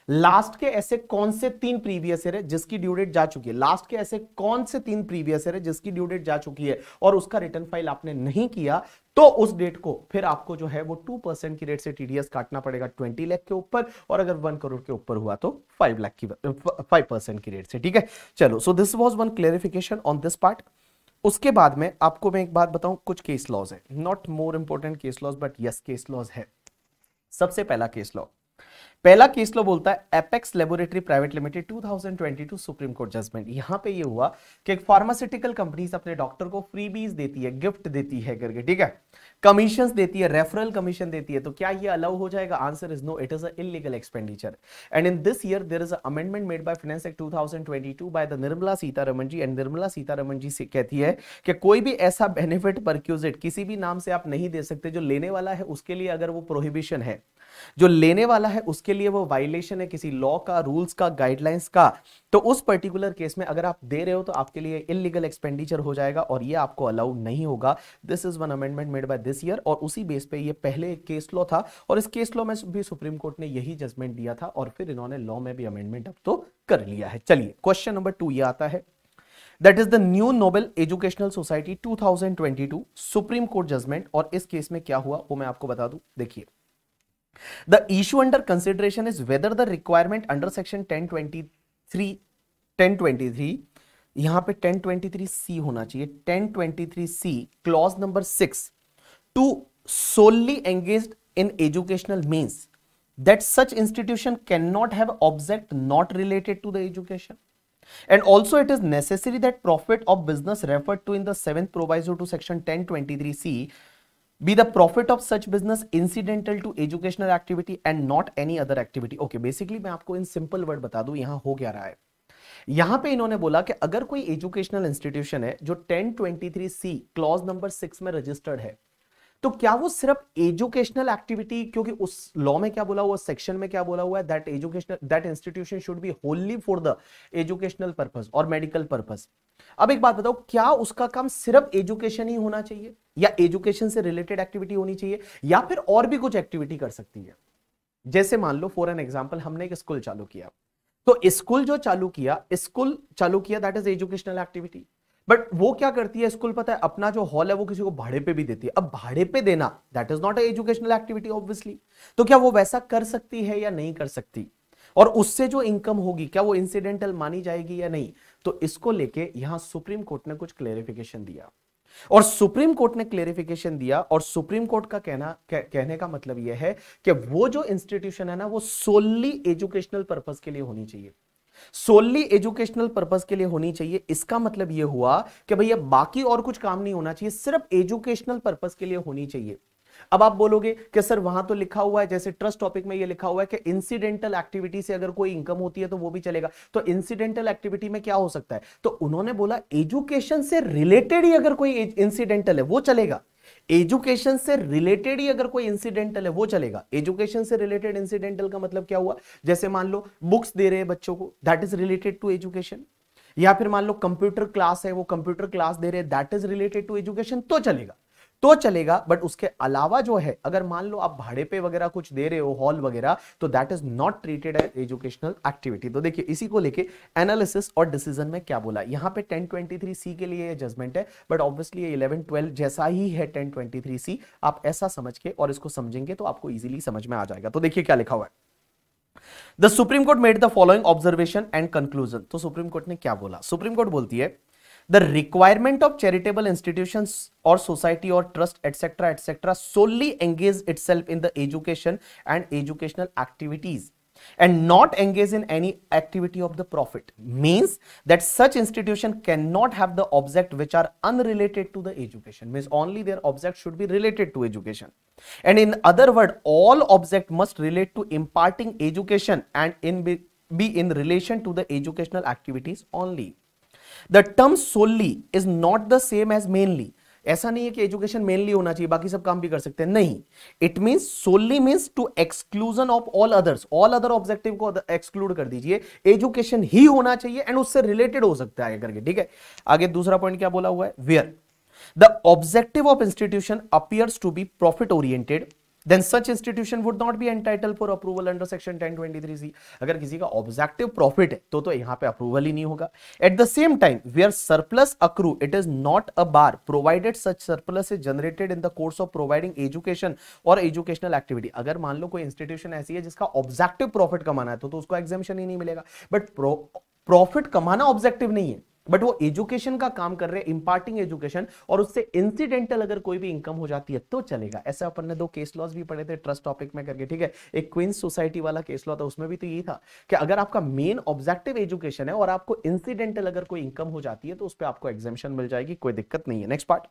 लास्ट के ऐसे कौन से 3 प्रीवियस ईयर है जिसकी ड्यू डेट जा चुकी है, लास्ट के ऐसे कौन से 3 प्रीवियस ईयर है जिसकी ड्यू डेट जा चुकी है और उसका रिटर्न फाइल आपने नहीं किया, तो उस डेट को फिर आपको जो है वो 2% की रेट से टीडीएस काटना पड़ेगा 20 लाख के ऊपर, और अगर 1 करोड़ के ऊपर हुआ तो 5 लाख की 5% की रेट से। ठीक है, चलो, so this was one clarification on this part. उसके बाद में आपको मैं एक बात बताऊं, कुछ केस लॉज है, not more important case laws but yes case laws है। सबसे पहला केस लॉ, पहला केस लॉ बोलता है apex laboratory private limited 2022 supreme court judgment. यहां पे ये हुआ कि एक फार्मास्यूटिकल कंपनीज अपने डॉक्टर को फ्रीबीज देती है, गिफ्ट देती है करके, ठीक है, कमीशंस देती है, रेफरल कमीशन देती है, तो क्या ये अलाउ हो जाएगा? Answer is no, it is a illegal expenditure. And in this year there is a amendment made by finance act 2022 by the Nirmala Sitharaman ji, and Nirmala Sitharaman ji से कहती है कि कोई भी ऐसा बेनिफिट परक्यूजिट किसी भी नाम से आप नहीं दे सकते, जो लेने वाला है उसके लिए अगर वो प्रोहिबिशन है, जो लेने वाला है उसके लिए वो वायलेशन है किसी लॉ का, रूल्स का, गाइडलाइंस का, तो उस पर्टिकुलर केस में अगर आप दे रहे हो तो आपके लिए इलीगल एक्सपेंडिचर हो जाएगा और ये आपको अलाउ नहीं होगा। This is one amendment made by this year, और उसी बेस पे ये पहले केस लॉ था और इस केस लॉ में भी सुप्रीम कोर्ट ने यही जजमेंट दिया था और फिर इन्होंने लॉ में भी अमेंडमेंट अब तो कर लिया है। चलिए, क्वेश्चन नंबर 2 ये आता है, that is the new noble educational society 2022 supreme court judgment. और इस केस में क्या हुआ वो मैं आपको बता दूं, देखिए, the issue under consideration is whether the requirement under section 1023 यहां पे 1023C होना चाहिए, 1023C clause number 6 to solely engaged in educational means that such institution cannot have object not related to the education, and also it is necessary that profit of business referred to in the 7th proviso to section 1023C be the profit of such business incidental to educational activity and not any other activity। okay, basically मैं आपको in simple word बता दूं यहां हो क्या रहा है। यहां पे इन्होंने बोला कि अगर कोई एजुकेशनल इंस्टीट्यूशन है जो 1023C क्लॉज नंबर 6 में रजिस्टर्ड है, तो क्या वो सिर्फ एजुकेशनल एक्टिविटी, क्योंकि उस लॉ में क्या बोला हुआ, सेक्शन में क्या बोला हुआ है, that educational that institution should be होनली for the educational purpose और मेडिकल पर्पस। अब एक बात बताओ, क्या उसका काम सिर्फ एजुकेशन ही होना चाहिए या एजुकेशन से रिलेटेड एक्टिविटी होनी चाहिए या फिर और भी कुछ एक्टिविटी कर सकती है? जैसे मान लो फॉर एन एग्जांपल हमने एक स्कूल चालू किया, तो स्कूल जो चालू किया that is educational activity. But वो क्या करती है स्कूल, पता है, अपना जो हॉल है वो किसी को भाड़े पे भी देती है। अब भाड़े पे देना that is not educational activity obviously, तो क्या वो वैसा कर सकती है या नहीं कर सकती, और उससे जो इनकम होगी क्या वो इंसिडेंटल मानी जाएगी या नहीं? तो इसको लेके यहां सुप्रीम कोर्ट ने कुछ क्लेरिफिकेशन दिया, और सुप्रीम कोर्ट ने क्लेरिफिकेशन दिया, और सुप्रीम कोर्ट का कहने का मतलब यह है कि वो जो इंस्टीट्यूशन है ना वो सोली एजुकेशनल पर्पस के लिए होनी चाहिए, सोली एजुकेशनल पर्पस के लिए होनी चाहिए। इसका मतलब यह हुआ कि भैया बाकी और कुछ काम नहीं होना चाहिए, सिर्फ एजुकेशनल पर्पस के लिए होनी चाहिए। अब आप बोलोगे कि सर वहां तो लिखा हुआ है, जैसे ट्रस्ट टॉपिक में ये लिखा हुआ है कि इंसिडेंटल एक्टिविटी से अगर कोई इनकम होती है तो वो भी चलेगा, तो इंसिडेंटल एक्टिविटी में क्या हो सकता है? तो उन्होंने बोला एजुकेशन से रिलेटेड ही अगर कोई इंसिडेंटल है वो चलेगा, एजुकेशन से रिलेटेड ही अगर कोई इंसिडेंटल है वो चलेगा। एजुकेशन से रिलेटेड इंसिडेंटल का मतलब क्या हुआ? जैसे मान लो बुक्स दे रहे हैं बच्चों को, that is related to education, या फिर मान लो कंप्यूटर क्लास है, वो कंप्यूटर क्लास दे रहे हैं, that is related to education, तो चलेगा। बट उसके अलावा जो है, अगर मान लो आप भाड़े पे वगैरह कुछ दे रहे हो, हॉल वगैरह, तो that is not treated as educational activity. तो देखिए इसी को लेके एनालिसिस और डिसीजन में क्या बोला, यहां पे 1023C के लिए ये जजमेंट है, बट ऑब्वियसली ये 11-12 जैसा ही है 1023C। आप ऐसा समझ के और इसको समझेंगे तो आपको इजीली समझ में आ जाएगा। तो देखिए क्या लिखा हुआ है, the supreme court made the following observation and conclusion. तो सुप्रीम कोर्ट ने क्या बोला? सुप्रीम कोर्ट बोलती है the requirement of charitable institutions or society or trust etc solely engage itself in the education and educational activities and not engage in any activity of the profit means that such institution cannot have the object which are unrelated to the education, means only their object should be related to education, and in other word all object must relate to imparting education and be in relation to the educational activities only. The term solely is not the same as mainly. ऐसा नहीं है कि education mainly होना चाहिए बाकी सब काम भी कर सकते हैं, नहीं. It means solely means to exclusion of all others, all other objective को एक्सक्लूड कर दीजिए, एजुकेशन ही होना चाहिए एंड उससे रिलेटेड हो सकता है करके. ठीक है, आगे दूसरा पॉइंट क्या बोला हुआ है, where the objective of institution appears to be profit oriented then such institution would not be entitled for approval under section 1023C. अगर किसी का ऑब्जेक्टिव प्रॉफिट है तो यहाँ पे अप्रूवल ही नहीं होगा. At the same time, where surplus accrue, it is not a bar provided such surplus is generated in the course of providing education or educational activity. अगर मान लो कोई इंस्टीट्यूशन ऐसी है जिसका ऑब्जेक्टिव प्रॉफिट कमाना है तो उसको एग्जेम्पशन ही नहीं मिलेगा. बट प्रॉफिट कमाना ऑब्जेक्टिव नहीं है, बट वो एजुकेशन का काम कर रहे हैं, इंपार्टिंग एजुकेशन, और उससे इंसिडेंटल अगर कोई भी इनकम हो जाती है तो चलेगा. ऐसा अपन ने 2 केस लॉज भी पढ़े थे ट्रस्ट टॉपिक में करके. ठीक है, एक क्वींस सोसाइटी वाला केस लॉ था, उसमें भी तो यही था कि अगर आपका मेन ऑब्जेक्टिव एजुकेशन है और आपको इंसिडेंटल अगर कोई इनकम हो जाती है तो उस पर आपको एग्जेम्पशन मिल जाएगी, कोई दिक्कत नहीं है. Next part,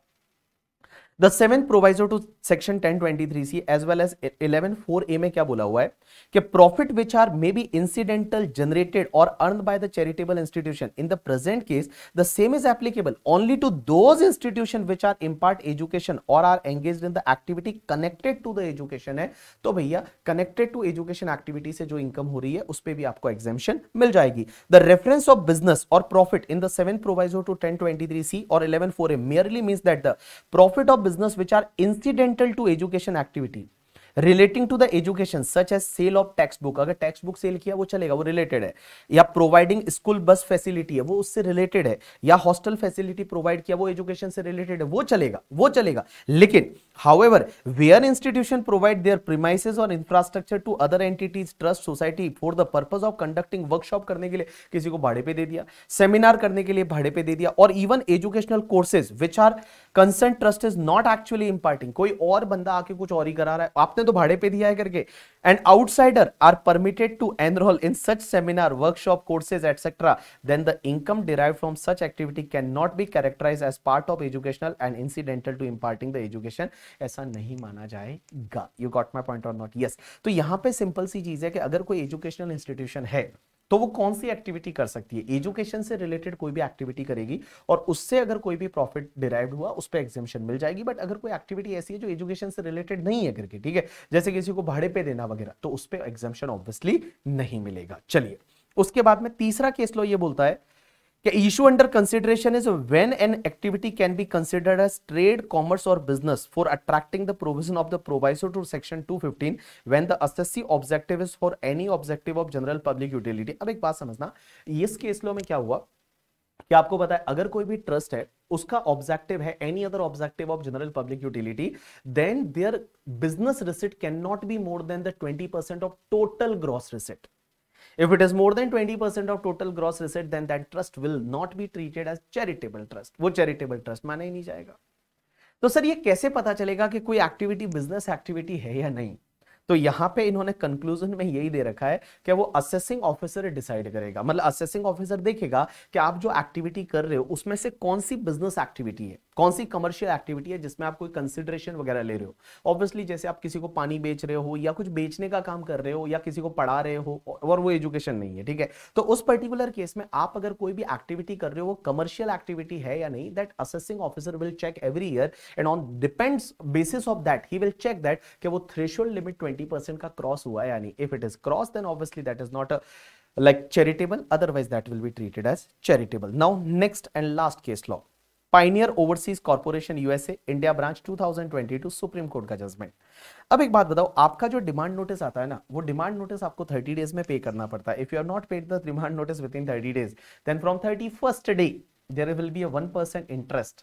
The 7th proviso to section 1023C as well as 11(4)(a) में क्या बोला हुआ है कि profit which are may be incidental generated or earned by the charitable institution. In the present case, the same is applicable only to those institutions which are impart education or are engaged in the activity connected to the education है. तो भैया connected to education activity से जो income हो रही है उस पे भी आपको exemption मिल जाएगी. The reference of business or profit in the 7th proviso to 1023C or 11(4)(a) merely means that the profit of business which are incidental to education activity relating to the education such as sale of text book, अगर text book cell किया वो चलेगा, वो related है, या providing school bus facility है वो उससे रिलेटेड है, या हॉस्टल फैसिलिटी प्रोवाइड किया वो एजुकेशन से रिलेटेड है, वो चलेगा, वो चलेगा. लेकिन however where institution provide their premises or infrastructure to other entities, trust, society for the purpose of conducting workshop करने के लिए किसी को भाड़े पे दे दिया, सेमिनार करने के लिए भाड़े पे दे दिया, और even educational courses which are concerned trust is not actually imparting, कोई और बंदा आके कुछ और ही करा रहा है, आपने तो भाड़े पे दिया है करके, and outsider are permitted to enroll in such seminar, workshop, courses, etc., then the income derived from such activity cannot be characterized as part of educational and incidental to imparting the education. ऐसा नहीं माना जाएगा. You got my point or not? Yes. तो यहां पे simple सी चीज है कि अगर कोई एजुकेशनल इंस्टीट्यूशन है तो वो कौन सी एक्टिविटी कर सकती है, एजुकेशन से रिलेटेड कोई भी एक्टिविटी करेगी और उससे अगर कोई भी प्रॉफिट डिराइव्ड हुआ उस पर एग्जेम्पशन मिल जाएगी. बट अगर कोई एक्टिविटी ऐसी है जो एजुकेशन से रिलेटेड नहीं है करके, ठीक है, जैसे किसी को भाड़े पे देना वगैरह, तो उस पर एग्जेम्पशन ऑब्वियसली नहीं मिलेगा. चलिए, उसके बाद में तीसरा केस लॉ ये बोलता है कि issue under consideration is when an activity can be considered as trade, commerce or business for attracting the provision of the proviso to section 215 when the assessee objective is for any objective of general public utility. अब एक बात समझना, इस case law में क्या हुआ कि आपको पता है अगर कोई भी ट्रस्ट है उसका ऑब्जेक्टिव है any other objective of general public utility, then their business receipt can not be more than the 20% of total gross receipt. If it is more than 20% of total gross receipt, then that trust will not be treated as charitable trust. वो charitable trust माना ही नहीं जाएगा. तो sir ये कैसे पता चलेगा कि कोई एक्टिविटी बिजनेस एक्टिविटी है या नहीं? तो यहां पे इन्होंने कंक्लूजन में यही दे रखा है कि वो असेसिंग ऑफिसर डिसाइड करेगा. मतलब असेसिंग ऑफिसर देखेगा कि आप जो एक्टिविटी कर रहे हो उसमें से कौन सी बिजनेस एक्टिविटी है, कौन सी कमर्शियल एक्टिविटी है जिसमें आप कोई कंसिडरेशन वगैरह ले रहे हो. ऑब्वियसली जैसे आप किसी को पानी बेच रहे हो या कुछ बेचने का काम कर रहे हो या किसी को पढ़ा रहे हो और वो एजुकेशन नहीं है, ठीक है, तो उस पर्टिकुलर केस में आप अगर कोई भी एक्टिविटी कर रहे हो वो कमर्शियल एक्टिविटी है या नहीं, that assessing officer will check every year and on depends basis of that he will check that कि वो थ्रेशोल्ड लिमिट 20% का क्रॉस हुआ है या नहीं. If it is cross then obviously that is not like charitable, otherwise that will be treated as charitable. Now next and last case law, Pioneer Overseas Corporation USA India Branch 2022 supreme court का judgement. अब एक बात बताओ, आपका जो demand notice आता है ना, वो डिमांड नोटिस आपको 30 डेज में पे करना पड़ता है. If you are not paid the demand notice within 30 days, then from 31st day there will be a 1% interest,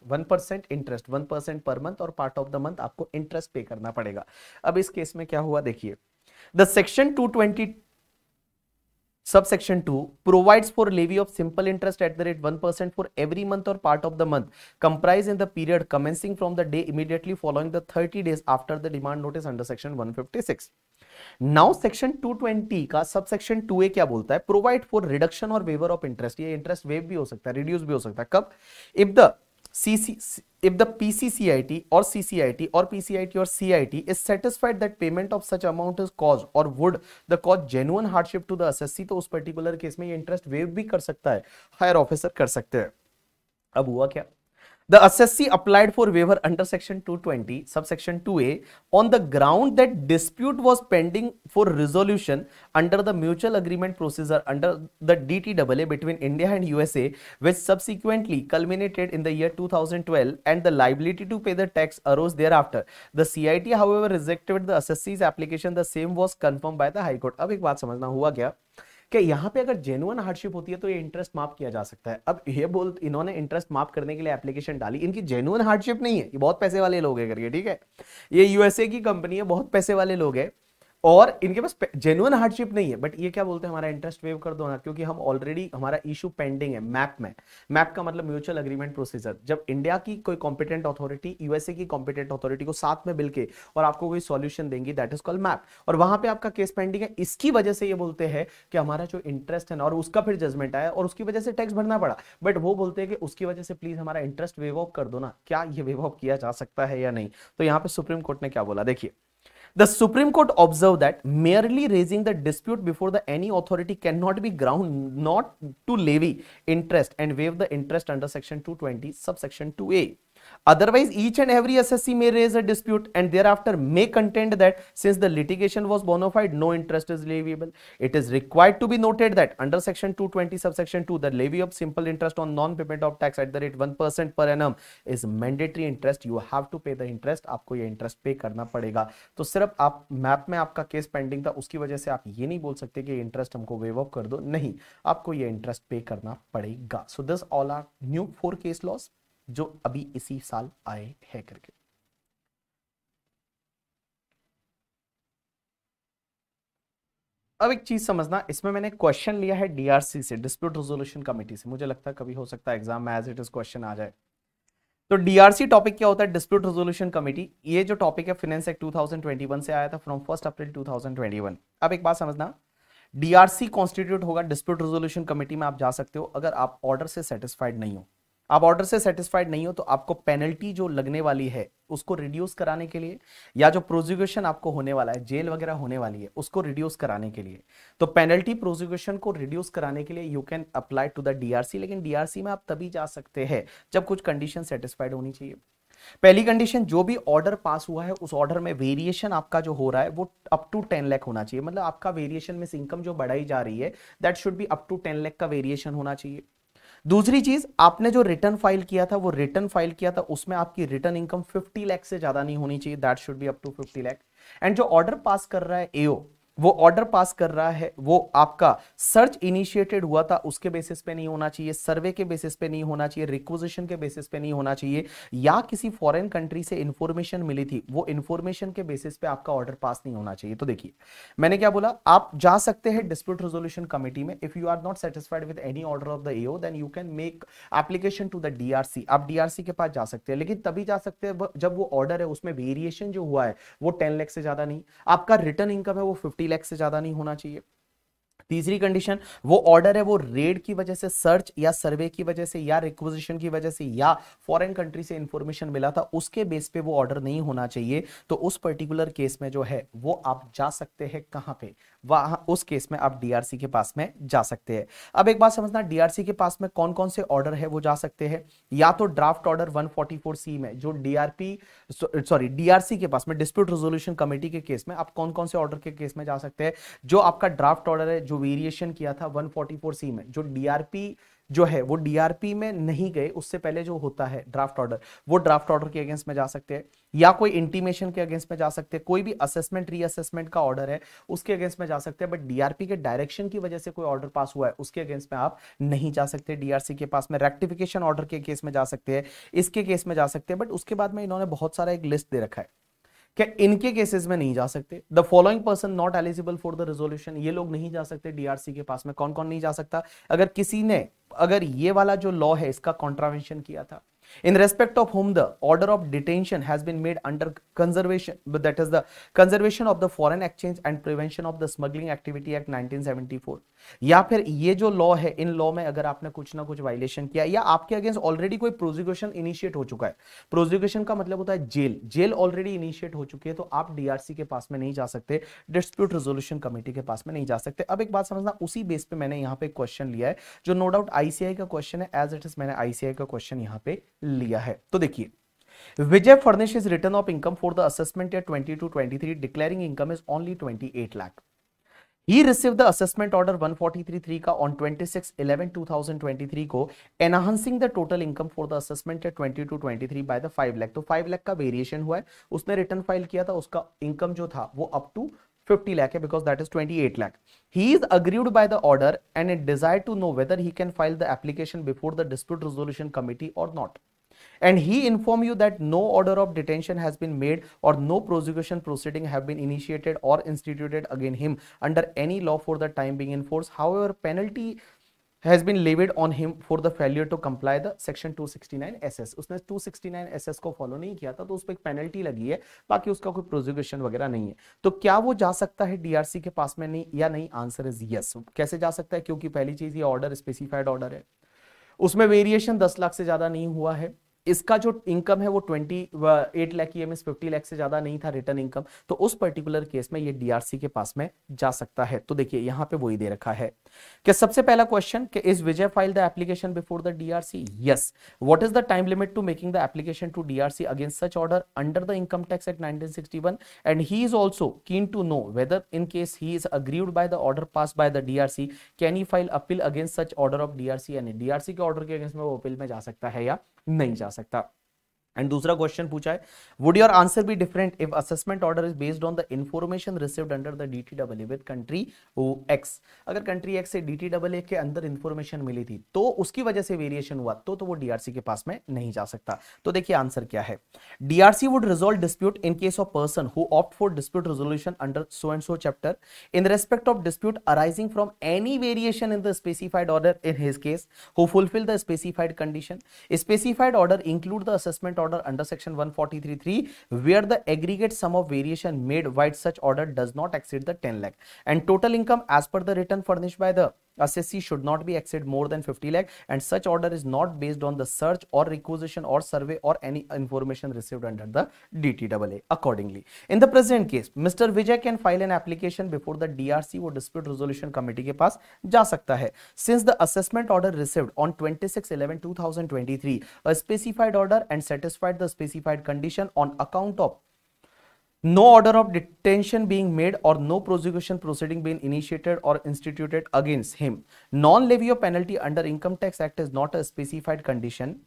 1% per month और part of the month आपको इंटरेस्ट पे करना पड़ेगा. अब इस केस में क्या हुआ देखिए, the section 220 subsection 2 provides for levy of simple interest at the rate 1% for every month or part of the month comprised in the period commencing from the day immediately following the 30 days after the demand notice under section 156. Now section 220 का sub section 2A क्या बोलता है, provide for reduction और waiver of interest. ये interest wave भी हो सकता है, रिड्यूस भी हो सकता है। कब? If the CC if the PCCIT or CCIT or PCIT or CIT is satisfied that payment of such amount is caused or would the cause genuine hardship to the assessee, तो उस particular case में ये interest wave भी कर सकता है, higher officer कर सकते हैं। अब हुआ क्या? The assessee applied for waiver under section 220 subsection 2A on the ground that dispute was pending for resolution under the mutual agreement procedure under the DTAA between India and USA, which subsequently culminated in the year 2012, and the liability to pay the tax arose thereafter. The CIT however rejected the assessee's application. The same was confirmed by the High Court. अब एक बात समझना, हुआ क्या कि यहाँ पे अगर जेन्युइन हार्डशिप होती है तो ये इंटरेस्ट माफ किया जा सकता है। अब ये इन्होंने इंटरेस्ट माफ करने के लिए एप्लीकेशन डाली, इनकी जेन्युइन हार्डशिप नहीं है, ये बहुत पैसे वाले लोग हैं करके, ठीक है, ये यूएसए की कंपनी है, बहुत पैसे वाले लोग हैं और इनके पास जेन्युइन हार्डशिप नहीं है, बट ये क्या बोलते हैं, हमारा इंटरेस्ट वेव कर दो ना, क्योंकि हम ऑलरेडी, हमारा इशू पेंडिंग है मैप में। मैप का मतलब म्यूचुअल एग्रीमेंट प्रोसीजर। जब इंडिया की कोई कॉम्पिटेंट अथॉरिटी यूएसए की कॉम्पिटेंट अथॉरिटी को साथ में मिलके और आपको कोई सॉल्यूशन देंगी, दैट इज कॉल्ड मैप, और वहां पे आपका केस पेंडिंग है, इसकी वजह से ये बोलते हैं कि हमारा जो इंटरेस्ट है ना, और उसका फिर जजमेंट आया और उसकी वजह से टैक्स भरना पड़ा, बट वो बोलते हैं कि उसकी वजह से प्लीज हमारा इंटरेस्ट वेव ऑफ कर दो ना। क्या ये वेव ऑफ किया जा सकता है या नहीं? तो यहां पे सुप्रीम कोर्ट ने क्या बोला, देखिए, The Supreme Court observed that merely raising the dispute before the any authority cannot be ground not to levy interest and waive the interest under section 220 subsection 2A. Otherwise, each and every assessee may raise a dispute and thereafter may contend that since the litigation was bona fide, no interest is leviable. It is required to be noted that under section 220 subsection 2, the levy of simple interest on non-payment of tax at the rate 1% per annum is mandatory interest. You have to pay the interest. आपको ये interest pay करना पड़ेगा। तो सिर्फ आप map में आपका case pending था, उसकी वजह से आप ये नहीं बोल सकते कि इंटरेस्ट हमको वेव ऑफ कर दो, नहीं, आपको ये इंटरेस्ट पे करना पड़ेगा। So this all are new 4 case laws जो अभी इसी साल आए हैं करके। अब एक चीज समझना, इसमें मैंने क्वेश्चन लिया है डीआरसी से, डिस्प्यूट रेजोल्यूशन कमेटी से। मुझे लगता है कभी हो सकता है एग्जाम में एज इट इज क्वेश्चन आ जाए। तो डीआरसी टॉपिक क्या होता है? Dispute resolution committee. ये जो टॉपिक है फाइनेंस एक्ट 2021 से आया था, फ्रॉम 1 अप्रैल 2021। अब एक बात समझना, डीआरसी कॉन्स्टिट्यूट होगा डिस्प्यूट रेजोल्यूशन कमेटी में। आप जा सकते हो अगर आप ऑर्डर से सेटिस्फाइड नहीं हो। आप ऑर्डर से सेटिस्फाइड नहीं हो तो आपको पेनल्टी जो लगने वाली है उसको रिड्यूस कराने के लिए, या जो प्रोसिक्यूशन आपको होने वाला है, जेल वगैरह होने वाली है, उसको रिड्यूस कराने के लिए, तो पेनल्टी प्रोसिक्यूशन को रिड्यूस कराने के लिए you can apply to the DRC. लेकिन डीआरसी में आप तभी जा सकते हैं जब कुछ कंडीशन सेटिस्फाइड होनी चाहिए। पहली कंडीशन, जो भी ऑर्डर पास हुआ है उस ऑर्डर में वेरिएशन आपका जो हो रहा है वो अप टू 10 लाख होना चाहिए। मतलब आपका वेरिएशन में इनकम जो बढ़ाई जा रही है that should be up to 10 lakh का वेरिएशन होना चाहिए। दूसरी चीज, आपने जो रिटर्न फाइल किया था, वो रिटर्न फाइल किया था उसमें आपकी रिटर्न इनकम 50 लाख से ज्यादा नहीं होनी चाहिए, that should be up to 50 lakh. And जो ऑर्डर पास कर रहा है एओ, वो ऑर्डर पास कर रहा है वो आपका सर्च इनिशिएटेड हुआ था उसके बेसिस पे नहीं होना चाहिए, सर्वे के बेसिस पे नहीं होना चाहिए, रिक्विजिशन के बेसिस पे नहीं होना चाहिए, या किसी फॉरेन कंट्री से इंफॉर्मेशन मिली थी वो इंफॉर्मेशन के बेसिस पे आपका ऑर्डर पास नहीं होना चाहिए। तो देखिए मैंने क्या बोला, आप जा सकते हैं डिस्प्यूट रेजोल्यूशन कमेटी में। If you are not satisfied with any order of the AO then you can make application to the DRC. आप डीआरसी के पास जा सकते हैं, लेकिन तभी जा सकते हैं जब वो ऑर्डर है उसमें वेरिएशन जो हुआ है वो 10 लाख से ज्यादा नहीं, आपका रिटर्न इनकम है वो 50 लाख से ज्यादा नहीं होना चाहिए। तीसरी कंडीशन, वो ऑर्डर है वो रेड की वजह से, सर्च या सर्वे की वजह से, या रिक्विजिशन की वजह से, या फॉरेन कंट्री से इंफॉर्मेशन मिला था उसके बेस पे वो ऑर्डर नहीं होना चाहिए। तो उस पर्टिकुलर केस में जो है वो आप जा सकते हैं कहां पे, वहां उस केस में आप डीआरसी के पास में जा सकते हैं। अब एक बात समझना, डीआरसी के पास में कौन कौन से ऑर्डर है वो जा सकते हैं। या तो ड्राफ्ट ऑर्डर 144C में, जो डीआरसी के पास में डिस्प्यूट रेजोल्यूशन कमेटी के केस में आप कौन कौन से ऑर्डर के केस में जा सकते हैं। जो आपका ड्राफ्ट ऑर्डर है जो वेरिएशन किया था 144C में, जो डीआरपी जो है वो डीआरपी में नहीं गए उससे पहले जो होता है ड्राफ्ट ऑर्डर, वो ड्राफ्ट ऑर्डर के अगेंस्ट में जा सकते हैं, या कोई इंटीमेशन के अगेंस्ट में जा सकते हैं, कोई भी असेसमेंट रीअसेसमेंट का ऑर्डर है उसके अगेंस्ट में जा सकते हैं। बट डीआरपी के डायरेक्शन की वजह से कोई ऑर्डर पास हुआ है उसके अगेंस्ट में आप नहीं जा सकते। डीआरसी के पास में रेक्टिफिकेशन ऑर्डर के केस में जा सकते हैं, इसके केस में जा सकते हैं। बट उसके बाद में इन्होंने बहुत सारा एक लिस्ट दे रखा है क्या इनके केसेस में नहीं जा सकते। The following person not eligible for the resolution, ये लोग नहीं जा सकते डीआरसी के पास में। कौन कौन नहीं जा सकता? अगर किसी ने, अगर ये वाला जो लॉ है इसका कॉन्ट्रावेंशन किया था, in respect of whom the order of detention has been made under conservation, but that is the Conservation of the Foreign Exchange and Prevention of the Smuggling Activity Act 1974। या फिर ये जो law है, in law में अगर आपने कुछ ना कुछ वायलेशन किया या आपके अगेंस्ट ऑलरेडी कोई प्रोसिक्यूशन इनिशिएट हो चुका है, प्रोसिक्यूशन का मतलब होता है जेल, जेल ऑलरेडी इनिशिएट हो चुकी है, तो आप डीआरसी के पास में नहीं जा सकते, डिस्प्यूट रेजोल्यूशन कमेटी के पास में नहीं जा सकते। अब एक बात समझना, उसी बेस पे मैंने यहाँ पे क्वेश्चन लिया है जो नो डाउट आईसीआई का क्वेश्चन है, एज इट इज मैंने आईसीआई का क्वेश्चन यहाँ पे लिया है। तो देखिए, Vijay furnishes return of income for the assessment year 22-23, declaring income is only 28 lakh. He received the assessment order 143.3 का on 26/11/2023 को, enhancing the total income for the assessment year 22-23 by the 5 lakh। तो 5 लाख का variation हुआ है, उसने return file किया था, उसका इनकम जो था वो अप टू 50 lakh है, because that is 28 lakh. He is aggrieved by the order and it desired to know whether he can file the application before the dispute resolution committee or not. And he informed you that no order of detention has been made or no prosecution proceeding have been initiated or instituted against him under any law for the time being in force. However, penalty has been levied on him for the failure to comply the section 269 SS। उसने 269 SS को follow नहीं किया था, तो उस पर एक penalty लगी है, बाकी उसका कोई प्रोसिक्यूशन वगैरह नहीं है। तो क्या वो जा सकता है डीआरसी के पास में, नहीं या नहीं? Answer is yes. कैसे जा सकता है? क्योंकि पहली चीज ये ऑर्डर स्पेसिफाइड ऑर्डर है, उसमें वेरिएशन 10 लाख से ज्यादा नहीं हुआ है, इसका जो इनकम है वो 28 लाख की, 50 लाख से ज्यादा नहीं था रिटर्न इनकम, तो उस पर्टिकुलर केस में ये डीआरसी के पास में जा सकता है। तो देखिए यहां पे वही दे रखा है कि सबसे पहला क्वेश्चन कि is Vijay file the application before the DRC? Yes. What is the time limit to making the application to DRC against such order under the income tax act 1961? And he is also keen to know whether in case he is aggrieved by the order passed by the DRC can he file appeal against such order of DRC? यानी DRC के order के against में वो appeal में जा सकता है या नहीं जा सकता। एंड दूसरा क्वेश्चन पूछा है, would your answer be different if assessment order is based on the information received under the DTW with country x? अगर कंट्री एक्स से डीटीडब्ल्यू के अंदर इंफॉर्मेशन मिली थी तो उसकी वजह से वेरिएशन हुआ, तो वो डीआरसी के पास में नहीं जा सकता। तो देखिए आंसर क्या है, DRC would resolve dispute in case of person who opt for dispute resolution under so and so chapter in respect of dispute arising from any variation in the specified order in his case who fulfil the specified condition. Specified order include the assessment order under section 143(3) where the aggregate sum of variation made by such order does not exceed the 10 lakh and total income as per the return furnished by the assessee should not be exceed more than 50 lakh and such order is not based on the search or requisition or survey or any information received under the DTAA. Accordingly, in the present case, Mr. Vijay can file an application before the DRC or dispute resolution committee के पास जा सकता है, since the assessment order received on 26/11/2023 a specified order and satisfied the specified condition on account of no order of detention being made or no prosecution proceeding being initiated or instituted against him. Non-levy of penalty under Income Tax Act is not a specified condition.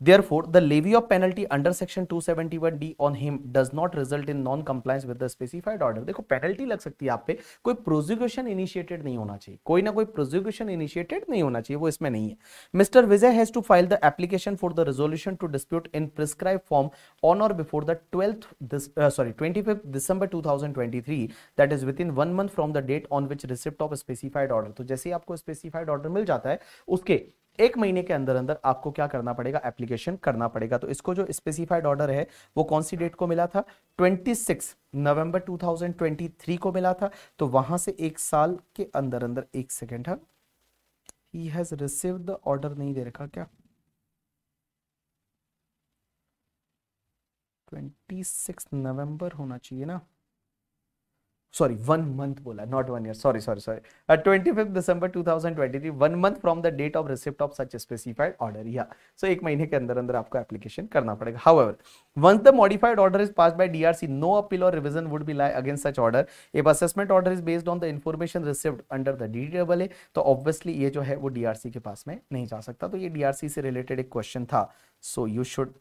Therefore, the levy of penalty under section 271D on him does not result in non-compliance with the specified order। देखो penalty लग सकती है आप पे, कोई prosecution initiated नहीं होना चाहिए, कोई ना कोई प्रोसिक्यूशन इनिशिएटेड नहीं होना चाहिए, वो इसमें नहीं है। Mister Vijay has to file the application for the resolution to dispute in prescribe form on or before the 25th December 2023, that is within 1 month from the date on which receipt of specified order. तो जैसे ही आपको specified order मिल जाता है उसके 1 महीने के अंदर अंदर आपको क्या करना पड़ेगा, एप्लीकेशन करना पड़ेगा। तो इसको जो स्पेसिफाइड ऑर्डर है वो कौन सी डेट को मिला था, 26 नवंबर 2023 को मिला था। तो वहां से 1 साल के अंदर अंदर, 1 second, he has received the order नहीं दे रखा क्या, 26 नवंबर होना चाहिए ना, सॉरी 1 month बोला, not 1 year, sorry 25th December 2023, 1 month from the date of receipt of such specified order. या सो 1 महीने के अंदर अंदर आपको एप्लीकेशन करना पड़ेगा। However, once the modified order is passed by DRC, no appeal or revision would be lie against such order if assessment order is based on the information received under the DTAA. तो obviously ये जो है वो DRC के पास में नहीं जा सकता। तो ये डीआरसी से रिलेटेड एक क्वेश्चन था, so you should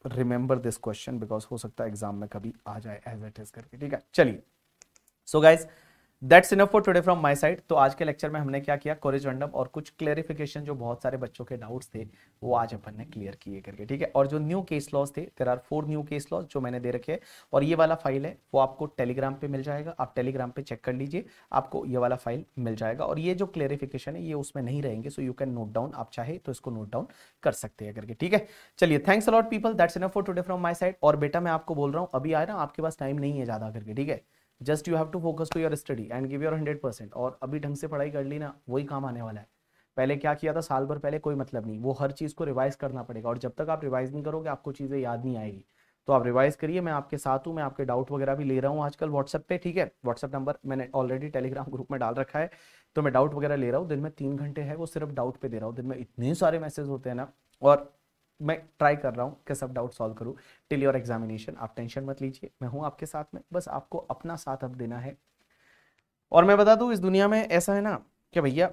remember this question because हो सकता है एग्जाम में कभी आ जाए एज इट इज करके। ठीक है, चलिए। So guys that's enough for today from my side. तो आज के लेक्चर में हमने क्या किया, कोरिजेंडम और कुछ क्लेरिफिकेशन जो बहुत सारे बच्चों के डाउट्स थे वो आज अपन ने क्लियर किए करके, ठीक है। और जो न्यू केस लॉज थे, there are 4 new case laws जो मैंने दे रखे हैं, और ये वाला फाइल है वो आपको टेलीग्राम पे मिल जाएगा, आप टेलीग्राम पे चेक कर लीजिए, आपको ये वाला फाइल मिल जाएगा। और ये जो क्लेरिफिकेशन है ये उसमें नहीं रहेंगे, so you can note down, आप चाहे तो इसको नोट डाउन कर सकते हैं करके, ठीक है। चलिए, thanks a lot people, that's enough for today from my side. और बेटा मैं आपको बोल रहा हूँ, अभी आए ना, आपके पास टाइम नहीं है ज्यादा करके, ठीक है। Just you have to focus to your study and give your 100%। और अभी ढंग से पढ़ाई कर ली ना, वही काम आने वाला है। पहले क्या किया था, साल भर पहले कोई मतलब नहीं, वो हर चीज को रिवाइज करना पड़ेगा, और जब तक आप रिवाइज नहीं करोगे आपको चीजें याद नहीं आएगी। तो आप रिवाइज करिए, मैं आपके साथ हूँ, मैं आपके डाउट वगैरह भी ले रहा हूँ आजकल व्हाट्सएप पे, ठीक है। व्हाट्सएप नंबर मैंने ऑलरेडी टेलीग्राम ग्रुप में डाल रखा है, तो मैं डाउट वगैरह ले रहा हूँ। दिन में 3 घंटे है वो सिर्फ डाउट पे दे रहा हूँ, दिन में इतने सारे मैसेज होते हैं ना, और मैं ट्राई कर रहा हूँ कि सब डाउट सॉल्व करूँ टिल योर एग्जामिनेशन। आप टेंशन मत लीजिए, मैं हूँ आपके साथ में, बस आपको अपना साथ अब देना है। और मैं बता दूं, इस दुनिया में ऐसा है ना कि भैया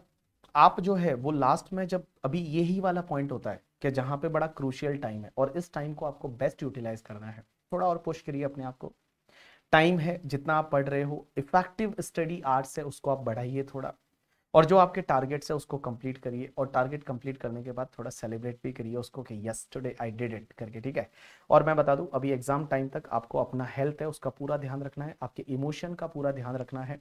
आप जो है वो लास्ट में, जब अभी यही वाला पॉइंट होता है कि जहां पे बड़ा क्रूशियल टाइम है, और इस टाइम को आपको बेस्ट यूटिलाइज करना है। थोड़ा और पुश करिए अपने आप को, टाइम है जितना आप पढ़ रहे हो, इफेक्टिव स्टडी आर्ट्स है उसको आप बढ़ाइए थोड़ा, और जो आपके टारगेट्स है उसको कंप्लीट करिए, और टारगेट कंप्लीट करने के बाद थोड़ा सेलिब्रेट भी करिए उसको कि yes today I did it करके, ठीक है। और मैं बता दूं, अभी एग्जाम टाइम तक आपको अपना हेल्थ है उसका पूरा ध्यान रखना है, आपके इमोशन का पूरा ध्यान रखना है।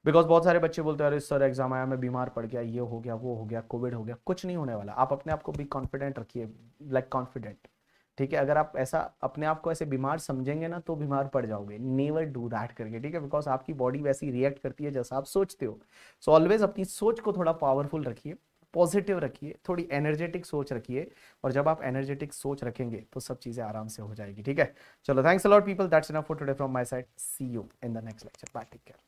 बिकॉज बहुत सारे बच्चे बोलते हैं अरे सर एग्जाम आया, मैं बीमार पड़ गया, ये हो गया, वो हो गया, कोविड हो गया, कुछ नहीं होने वाला। आप अपने आप को भी कॉन्फिडेंट रखिए, लाइक कॉन्फिडेंट, ठीक है। अगर आप ऐसा अपने आप को ऐसे बीमार समझेंगे ना तो बीमार पड़ जाओगे, नेवर डू दैट करके, ठीक है। बिकॉज आपकी बॉडी वैसी रिएक्ट करती है जैसा आप सोचते हो। सो ऑलवेज अपनी सोच को थोड़ा पावरफुल रखिए, पॉजिटिव रखिए, थोड़ी एनर्जेटिक सोच रखिए, और जब आप एनर्जेटिक सोच रखेंगे तो सब चीजें आराम से हो जाएगी, ठीक है। चलो, thanks a lot people, that's enough for today from my side, see you in the next lecture, bye, take care.